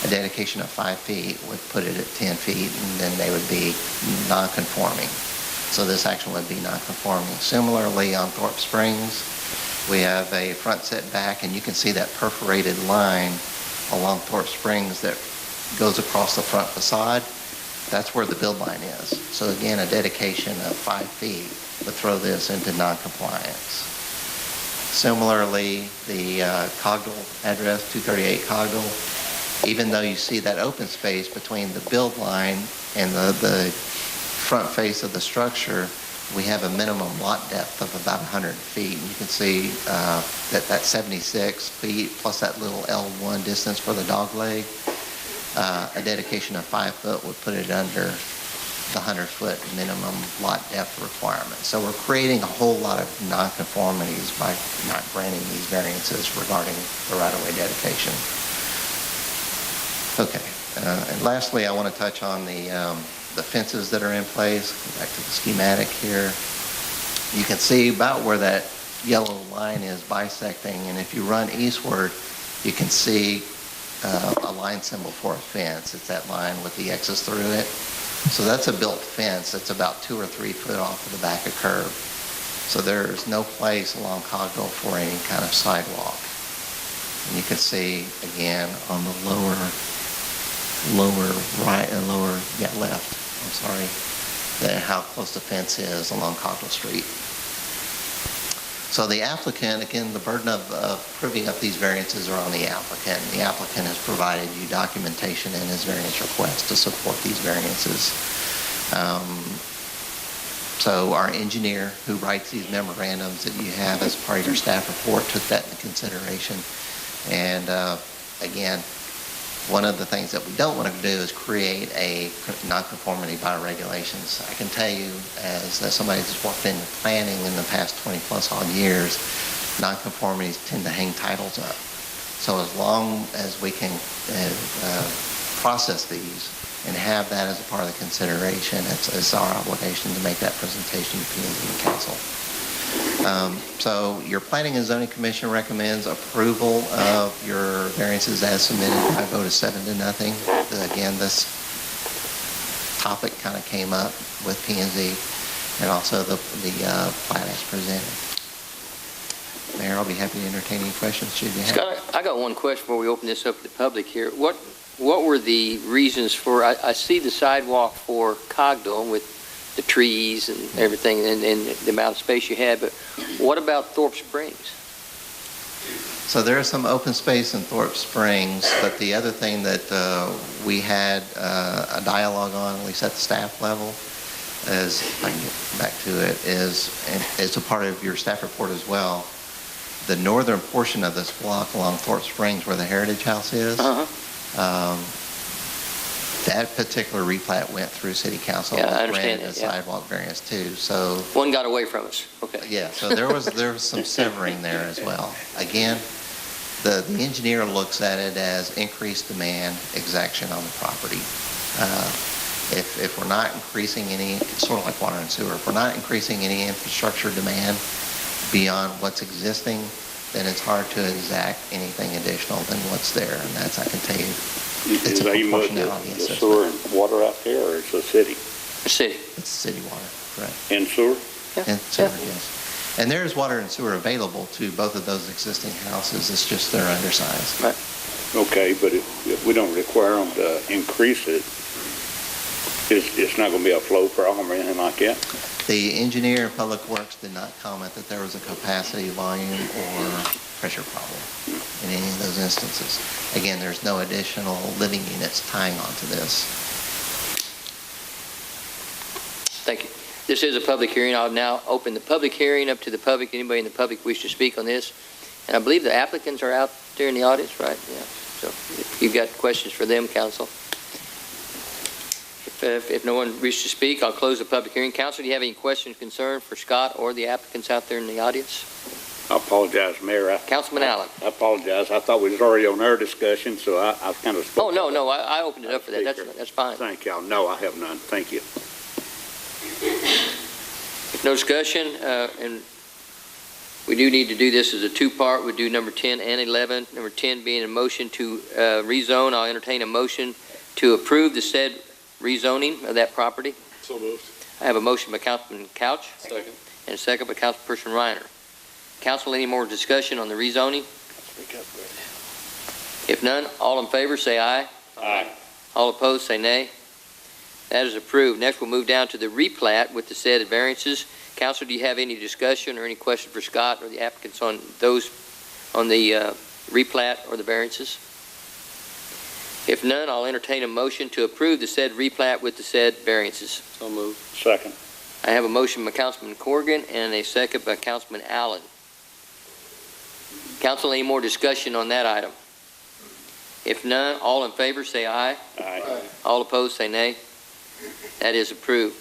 A dedication of 5 feet would put it at 10 feet, and then they would be non-conforming. So this action would be non-conforming. Similarly, on Thorpe Springs, we have a front setback, and you can see that perforated line along Thorpe Springs that goes across the front facade. That's where the build line is. So again, a dedication of 5 feet would throw this into non-compliance. Similarly, the Cogdill address, 238 Cogdill, even though you see that open space between the build line and the front face of the structure, we have a minimum lot depth of about 100 feet. And you can see that 76 feet plus that little L1 distance for the dog leg, a dedication of 5 foot would put it under the 100-foot minimum lot depth requirement. So we're creating a whole lot of nonconformities by not granting these variances regarding the right-of-way dedication. Okay, and lastly, I want to touch on the fences that are in place. Go back to the schematic here. You can see about where that yellow line is bisecting, and if you run eastward, you can see a line symbol for a fence. It's that line with the X's through it. So that's a built fence that's about 2 or 3 foot off of the back of curb. So there's no place along Cogdill for any kind of sidewalk. And you can see again on the lower right and left, I'm sorry, how close the fence is along Cogdill Street. So the applicant, again, the burden of proving up these variances are on the applicant. The applicant has provided you documentation in his variance request to support these variances. So our engineer who writes these memorandums that you have as part of your staff report took that into consideration. And again, one of the things that we don't want to do is create a nonconformity by regulations. I can tell you, as somebody that's worked in planning in the past 20 plus odd years, nonconformities tend to hang titles up. So as long as we can process these and have that as a part of the consideration. It's our obligation to make that presentation to P&Z Council. So your Planning and Zoning Commission recommends approval of your variances as submitted by a vote of 7-0. Again, this topic kind of came up with P&Z and also the plat as presented. Mayor, I'll be happy to entertain any questions should you have. Scott, I got one question before we open this up to the public here. What were the reasons for, I see the sidewalk for Cogdell with the trees and everything and the amount of space you had, but what about Thorpe Springs? So there is some open space in Thorpe Springs, but the other thing that we had a dialogue on, at least at the staff level, is, if I can get back to it, is, and it's a part of your staff report as well, the northern portion of this block along Thorpe Springs where the Heritage House is, that particular replat went through City Council. Yeah, I understand granted that, a sidewalk variance too. So one got away from us. Okay. yeah, so there was some severing there as well. Again, the engineer looks at it as increased demand exaction on the property. If we're not increasing any, sort of like water and sewer, if we're not increasing any infrastructure demand beyond what's existing, then it's hard to exact anything additional than what's there. And that's, I can tell you, it's a proportionality the assessment. sewer and water out there, or it's the city? The city. It's city water, correct. And sewer? And sewer, yes. And there is water and sewer available to both of those existing houses. It's just they're undersized. Right. Okay, but if we don't require them to increase it, it's not going to be a flow problem or anything like that? The engineer of Public Works did not comment that there was a capacity, volume, or pressure problem in any of those instances. Again, there's no additional living units tying onto this. Thank you. This is a public hearing. I'll now open the public hearing up to the public. Anybody in the public wish to speak on this? And I believe the applicants are out there in the audience, right? Yeah. So if you've got questions for them, council. If no one wishes to speak, I'll close the public hearing. Council, do you have any questions, concerns for Scott or the applicants out there in the audience? I apologize, Mayor. Councilman Allen. I apologize. I thought we was already on our discussion, so I kind of spoke. Oh, no, I opened it up for that. That's fine. Thank y'all. No, I have none. Thank you. If no discussion, and we do need to do this as a two-part. We do number 10 and 11. Number 10 being a motion to rezone. I'll entertain a motion to approve the said rezoning of that property. So moved. I have a motion by Councilman Couch. Second. And a second by Councilperson Reiner. Council, any more discussion on the rezoning? If none, all in favor say aye. Aye. All opposed say nay. That is approved. Next, we'll move down to the replat with the said variances. Council, do you have any discussion or any question for Scott or the applicants on those, on the replat or the variances? If none, I'll entertain a motion to approve the said replat with the said variances. So moved. Second. I have a motion by Councilman Corrigan and a second by Councilman Allen. Council, any more discussion on that item? If none, all in favor say aye. Aye. All opposed say nay. That is approved.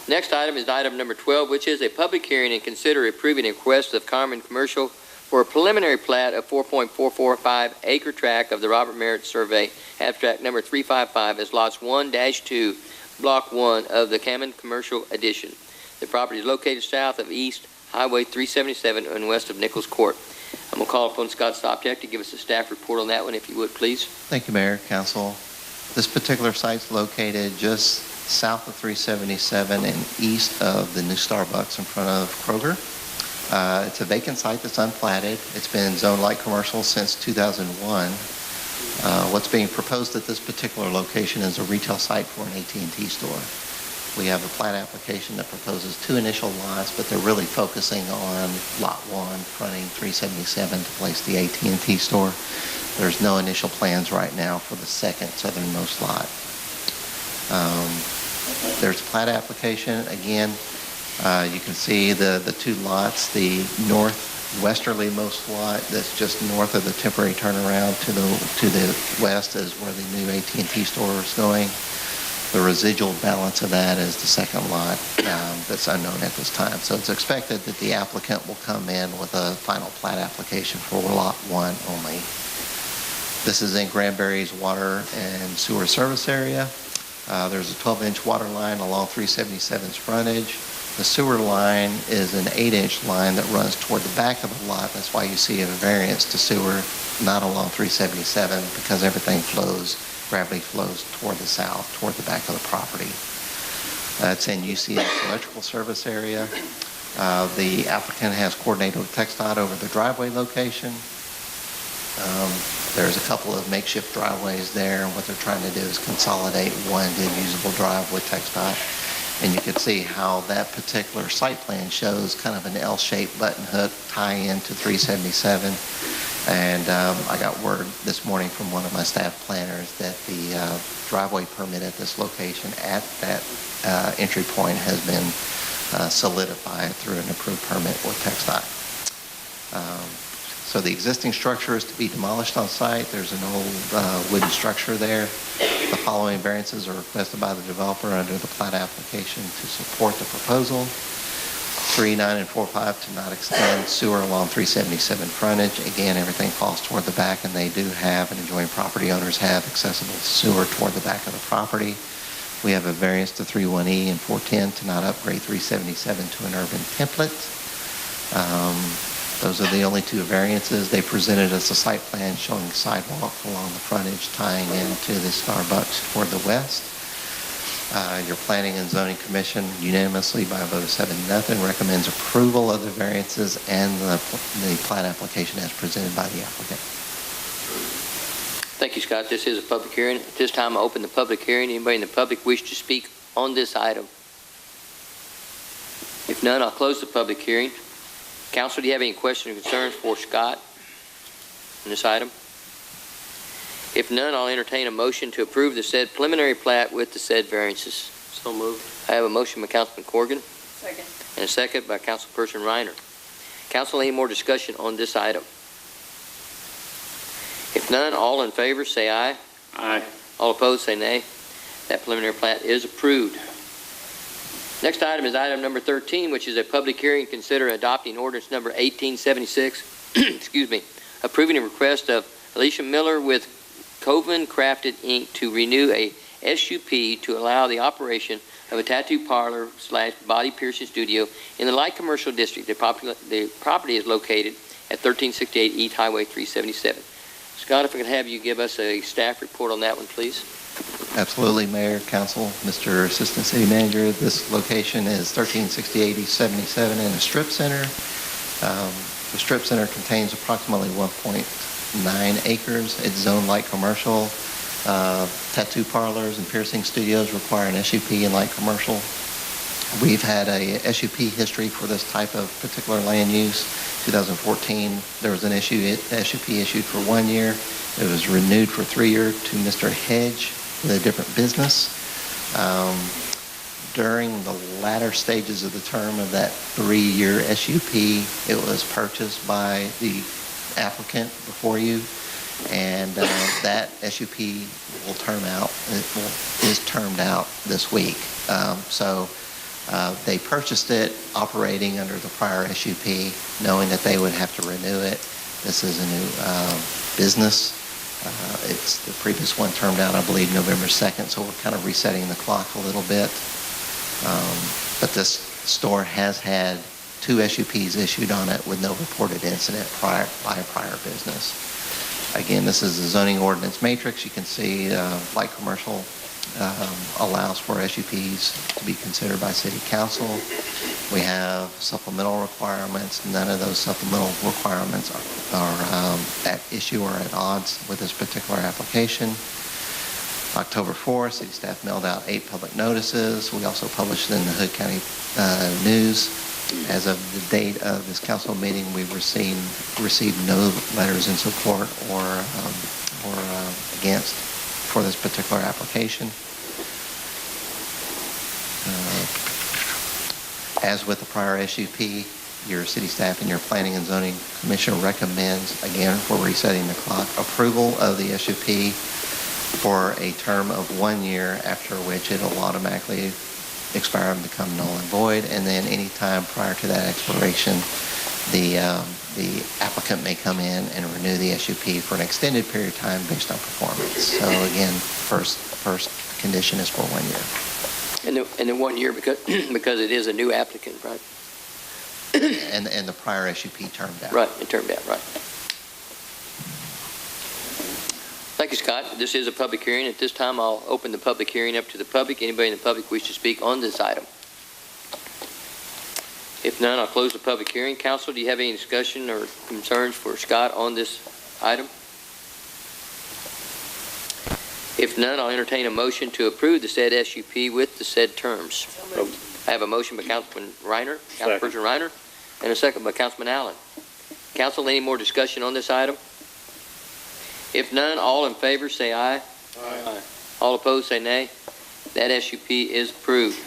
Next item is item number 12, which is a public hearing and consider approving a request of Carmen Commercial for a preliminary plat of 4.445 acre tract of the Robert Merritt Survey, abstract number 355, as lots 1-2, block 1 of the Carmen Commercial Edition. The property is located south of East Highway 377 and west of Nichols Court. I'm going to call upon Scott Stoptek to give us a staff report on that one, if you would, please. Thank you, Mayor, Council. This particular site's located just south of 377 and east of the new Starbucks in front of Kroger. It's a vacant site that's unplatted. It's been zoned light commercial since 2001. What's being proposed at this particular location is a retail site for an AT&T store. We have a plat application that proposes 2 initial lots, but they're really focusing on lot 1 fronting 377 to place the AT&T store. There's no initial plans right now for the second southernmost lot. There's a plat application. Again, you can see the 2 lots. The northwesterly most lot that's just north of the temporary turnaround to the west is where the new AT&T store is going. The residual balance of that is the second lot that's unknown at this time. So it's expected that the applicant will come in with a final plat application for lot 1 only. This is in Granbury's water and sewer service area. There's a 12-inch water line along 377's frontage. The sewer line is an 8-inch line that runs toward the back of the lot. That's why you see a variance to sewer, not along 377, because everything gravity flows toward the south, toward the back of the property. It's in UCS electrical service area. The applicant has coordinated with TxDOT over the driveway location. There's a couple of makeshift driveways there, and what they're trying to do is consolidate one good usable drive with TxDOT. And you can see how that particular site plan shows kind of an L-shaped button hook tie into 377. And I got word this morning from one of my staff planners that the driveway permit at this location at that entry point has been solidified through an approved permit with TxDOT. So the existing structure is to be demolished on site. There's an old wooden structure there. The following variances are requested by the developer under the plat application to support the proposal. 3, 9, and 4.5 to not extend sewer along 377 frontage. Again, everything falls toward the back, and they do have, and adjoining property owners have accessible sewer toward the back of the property. We have a variance to 3.1E and 4.10 to not upgrade 377 to an urban template. Those are the only two variances. They presented us a site plan showing sidewalk along the frontage tying into the Starbucks toward the west. Your Planning and Zoning Commission unanimously by a vote of 7-0 recommends approval of the variances and the plat application as presented by the applicant. Thank you, Scott. This is a public hearing. At this time, I open the public hearing. Anybody in the public wish to speak on this item? If none, I'll close the public hearing. Council, do you have any questions or concerns for Scott on this item? If none, I'll entertain a motion to approve the said preliminary plat with the said variances. So moved. I have a motion by Councilman Corrigan Second. and a second by Councilperson Reiner. Council, any more discussion on this item? If none, all in favor say aye. Aye. All opposed say nay. That preliminary plat is approved. Next item is item number 13, which is a public hearing. Consider adopting ordinance number 1876, excuse me, approving a request of Alicia Miller with Coven Crafted Inc. to renew a SUP to allow the operation of a tattoo parlor / body piercing studio in the light commercial district. The property is located at 1368 East Highway 377. Scott, if I could have you give us a staff report on that one, please. Absolutely, Mayor, Council, Mr. Assistant City Manager. This location is 1368 East 77 in a strip center. The strip center contains approximately 1.9 acres. It's zoned light commercial. Tattoo parlors and piercing studios require an SUP in light commercial. We've had a SUP history for this type of particular land use. 2014, there was an SUP issued for 1 year. It was renewed for 3 years to Mr. Hedge with a different business. During the latter stages of the term of that 3-year SUP, it was purchased by the applicant before you, and that SUP will is termed out this week. So they purchased it operating under the prior SUP, knowing that they would have to renew it. This is a new business. It's the previous one termed out, I believe, November 2nd, so we're kind of resetting the clock a little bit. But this store has had 2 SUPs issued on it with no reported incident by a prior business. Again, this is the zoning ordinance matrix. You can see light commercial allows for SUPs to be considered by City Council. We have supplemental requirements. None of those supplemental requirements are at issue or at odds with this particular application. October 4th, City staff mailed out 8 public notices. We also published in the Hood County News. As of the date of this council meeting, we've received no letters in support or against for this particular application. As with the prior SUP, your city staff and your Planning and Zoning Commission recommends, again, for resetting the clock, approval of the SUP for a term of 1 year, after which it'll automatically expire and become null and void, and then any time prior to that expiration, the applicant may come in and renew the SUP for an extended period of time based on performance. So again, first condition is for 1 year. And then 1 year because, because it is a new applicant, right? And the prior SUP termed out. Right, it turned out, right. Thank you, Scott. This is a public hearing. At this time, I'll open the public hearing up to the public. Anybody in the public wish to speak on this item? If none, I'll close the public hearing. Council, do you have any discussion or concerns for Scott on this item? If none, I'll entertain a motion to approve the said SUP with the said terms. I have a motion by Councilman Reiner, Councilperson Reiner, and a second by Councilman Allen. Council, any more discussion on this item? If none, all in favor say aye. Aye. All opposed say nay. That SUP is approved.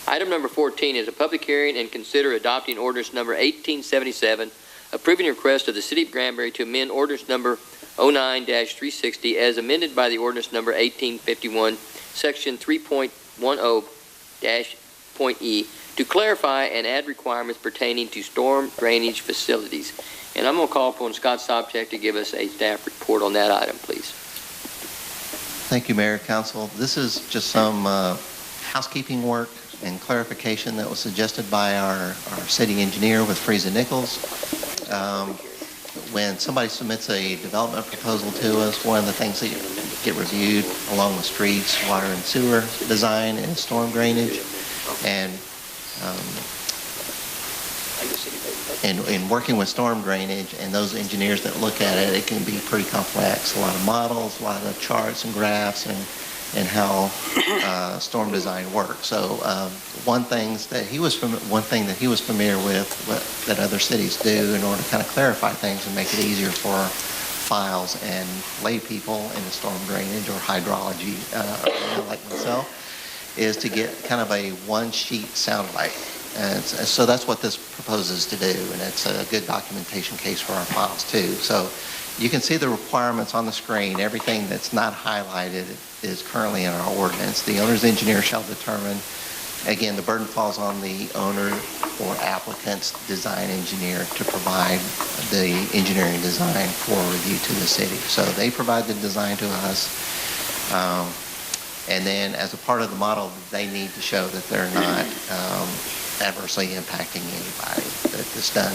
Item number 14 is a public hearing and consider adopting ordinance number 1877, approving a request of the City of Granbury to amend ordinance number 09-360 as amended by the ordinance number 1851, section 3.10-.e, to clarify and add requirements pertaining to storm drainage facilities. And I'm going to call upon Scott Sobchak to give us a staff report on that item, please. Thank you, Mayor, Council. This is just some housekeeping work and clarification that was suggested by our city engineer with Friesen Nichols. When somebody submits a development proposal to us, one of the things that get reviewed along the streets, water and sewer design, and storm drainage. And in working with storm drainage and those engineers that look at it, it can be pretty complex. A lot of models, a lot of charts and graphs, and how storm design works. So one thing that he was familiar with that other cities do in order to kind of clarify things and make it easier for files and lay people in the storm drainage or hydrology like myself is to get kind of a one-sheet soundbite. And so that's what this proposes to do, and it's a good documentation case for our files too. So you can see the requirements on the screen. Everything that's not highlighted is currently in our ordinance. The owner's engineer shall determine, again, the burden falls on the owner or applicant's design engineer to provide the engineering design for review to the city. So they provide the design to us. And then as a part of the model, they need to show that they're not adversely impacting anybody, that it's done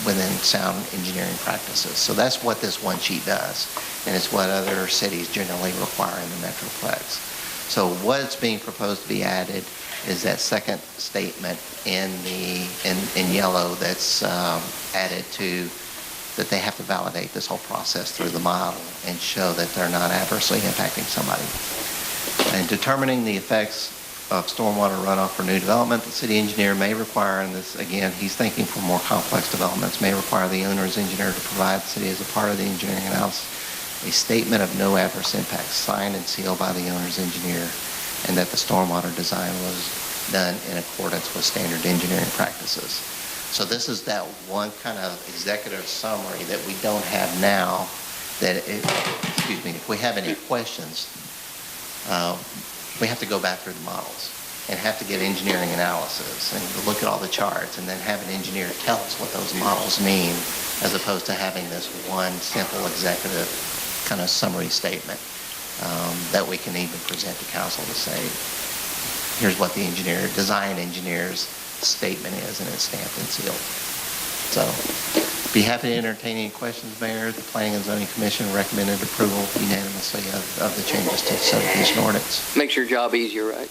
within sound engineering practices. So that's what this one sheet does, and it's what other cities generally require in the Metroplex. So what's being proposed to be added is that second statement in yellow that's added to that they have to validate this whole process through the model and show that they're not adversely impacting somebody. And determining the effects of stormwater runoff for new development, the city engineer may require, and this again, he's thinking for more complex developments, may require the owner's engineer to provide the city as a part of the engineering analysis a statement of no adverse impacts signed and sealed by the owner's engineer, and that the stormwater design was done in accordance with standard engineering practices. So this is that one kind of executive summary that we don't have now, that if we have any questions, we have to go back through the models and have to get engineering analysis and look at all the charts and then have an engineer tell us what those models mean, as opposed to having this one simple executive kind of summary statement that we can even present to council to say, here's what the design engineer's statement is, and it's stamped and sealed. So be happy to entertain any questions, Mayor. The Planning and Zoning Commission recommended approval unanimously of the changes to the subdivision ordinance. Makes your job easier, right?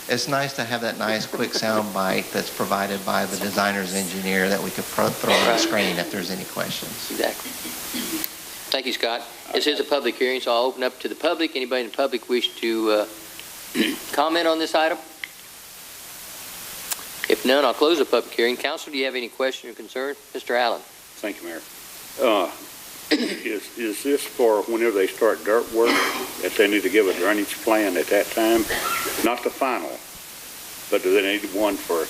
It's nice to have that nice quick sound bite that's provided by the designer's engineer that we could throw on the screen if there's any questions. Exactly. Thank you, Scott. This is a public hearing, so I'll open up to the public. Anybody in the public wish to comment on this item? If none, I'll close the public hearing. Council, do you have any question or concern? Mr. Allen. Thank you, Mayor. Is this for whenever they start dirt work, if they need to give a drainage plan at that time? Not the final, but do they need one for,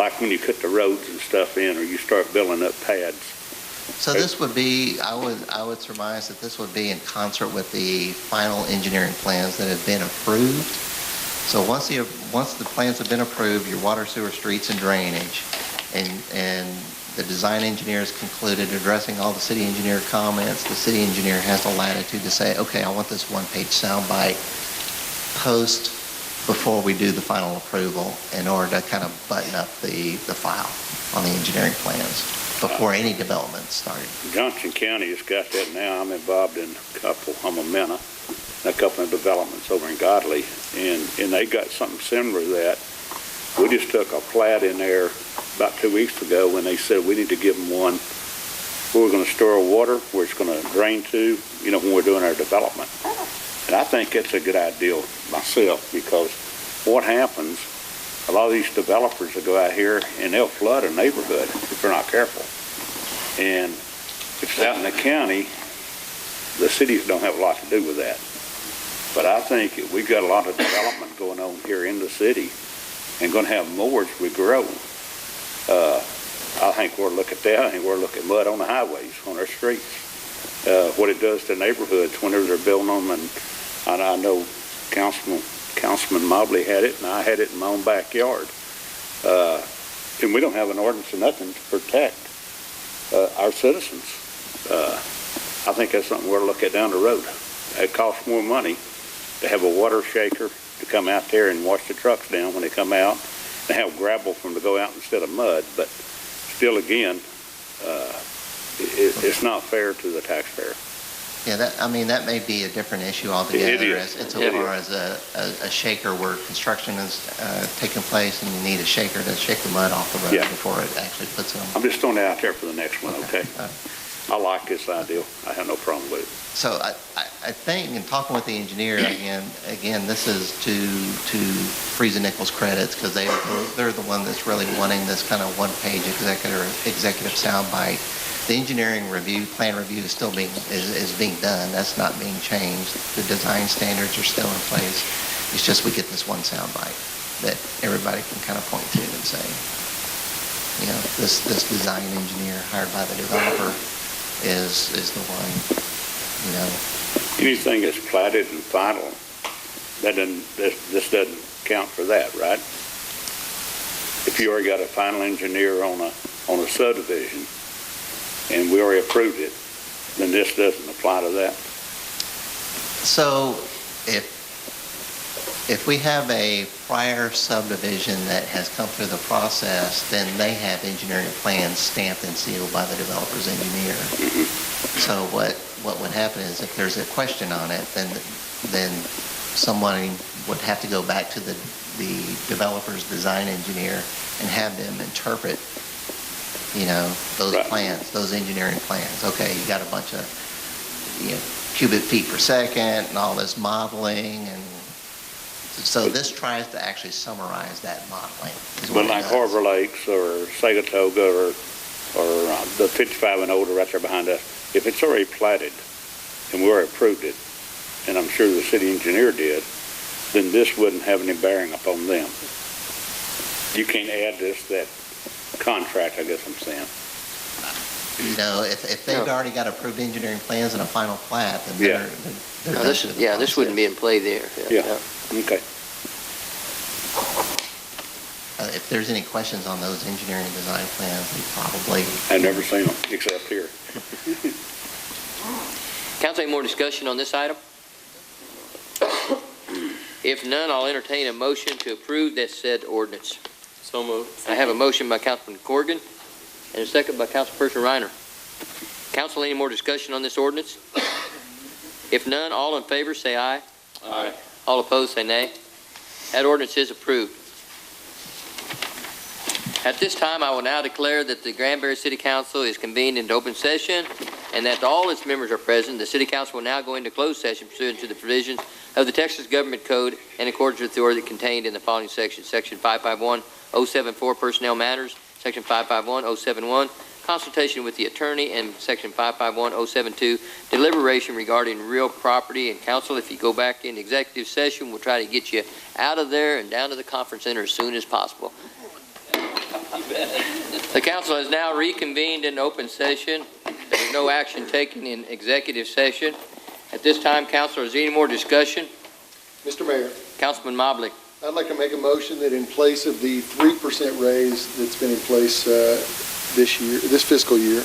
like when you cut the roads and stuff in, or you start building up pads? So this would be, I would surmise that this would be in concert with the final engineering plans that have been approved. So once the plans have been approved, your water, sewer, streets, and drainage, and the design engineer has concluded addressing all the city engineer comments, the city engineer has the latitude to say, okay, I want this one-page soundbite post before we do the final approval in order to kind of button up the file on the engineering plans before any development started. Johnson County has got that now. I'm involved in a couple, I'm a MENA, a couple of developments over in Godley, and they got something similar to that. We just took a plat in there about 2 weeks ago when they said we need to give them one where we're going to store water, where it's going to drain to, when we're doing our development. And I think that's a good idea myself, because what happens, a lot of these developers will go out here and they'll flood a neighborhood if they're not careful. And if it's out in the county, the cities don't have a lot to do with that. But I think we've got a lot of development going on here in the city and going to have more as we grow. I think we'll look at that. I think we'll look at mud on the highways, on our streets. What it does to neighborhoods whenever they're building them. And I know Councilman Mobley had it, and I had it in my own backyard. And we don't have an ordinance or nothing to protect our citizens. I think that's something we'll look at down the road. It costs more money to have a water shaker to come out there and wash the trucks down when they come out, and have gravel for them to go out instead of mud. But still, again, it's not fair to the taxpayer. Yeah, that may be a different issue altogether. Insofar as a shaker where construction is taking place and you need a shaker to shake the mud off the road before it actually puts them. I'm just throwing it out there for the next one, okay? I like this idea. I have no problem with it. So I think, in talking with the engineer again, this is to Freeze and Nichols credits, because they're the one that's really wanting this kind of one-page executive soundbite. The engineering review, plan review is still being done. That's not being changed. The design standards are still in place. It's just we get this one soundbite that everybody can kind of point to and say, this design engineer hired by the developer is the one, Anything that's platted and final, this doesn't count for that, right? If you already got a final engineer on a subdivision, and we already approved it, then this doesn't apply to that. So if we have a prior subdivision that has come through the process, then they have engineering plans stamped and sealed by the developer's engineer. So what would happen is, if there's a question on it, then someone would have to go back to the developer's design engineer and have them interpret those plans, those engineering plans. Okay, you got a bunch of cubic feet per second and all this modeling, and so this tries to actually summarize that modeling. But like Harbor Lakes or Sagatoga or the 55 and older right there behind us, if it's already platted and we already approved it, and I'm sure the city engineer did, then this wouldn't have any bearing upon them. You can't add that contract, I guess I'm saying. If they've already got approved engineering plans and a final plat, then they're this wouldn't be in play there. Okay. If there's any questions on those engineering design plans, they probably... I've never seen them, except here. Council, any more discussion on this item? If none, I'll entertain a motion to approve this said ordinance. So moved. I have a motion by Councilman Corrigan and a second by Councilperson Reiner. Council, any more discussion on this ordinance? If none, all in favor say aye. Aye. All opposed say nay. That ordinance is approved. At this time, I will now declare that the Granbury City Council is convened into open session and that all its members are present. The City Council will now go into closed session pursuant to the provisions of the Texas Government Code in accordance with the authority contained in the following sections. Section 551-074, Personnel Matters. Section 551-071, Consultation with the Attorney. And Section 551-072, Deliberation regarding real property. And Council, if you go back in executive session, we'll try to get you out of there and down to the conference center as soon as possible. The council has now reconvened in open session. There is no action taken in executive session. At this time, council, is there any more discussion? Mr. Mayor, Councilman Mobley. I'd like to make a motion that in place of the 3% raise that's been in place this fiscal year,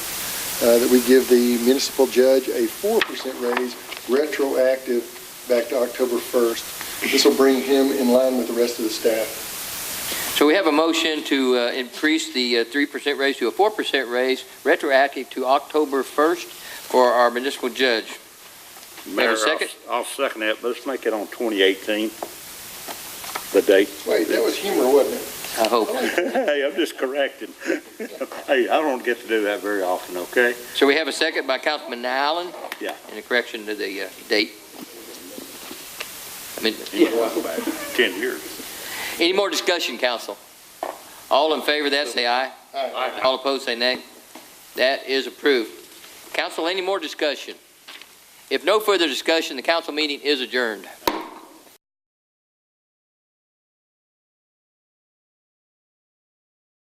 that we give the municipal judge a 4% raise retroactive back to October 1st. This will bring him in line with the rest of the staff. So we have a motion to increase the 3% raise to a 4% raise, retroactive to October 1st for our municipal judge. Mayor, a second? I'll second that, but let's make it on 2018, the date. Wait, that was humor, wasn't it? I hope. Hey, I'm just correcting. Hey, I don't get to do that very often, okay? So we have a second by Councilman Allen. Yeah. And a correction to the date. I mean, You know, back 10 years. any more discussion, council? All in favor of that, say aye. Aye. All opposed, say nay. That is approved. Council, any more discussion? If no further discussion, the council meeting is adjourned.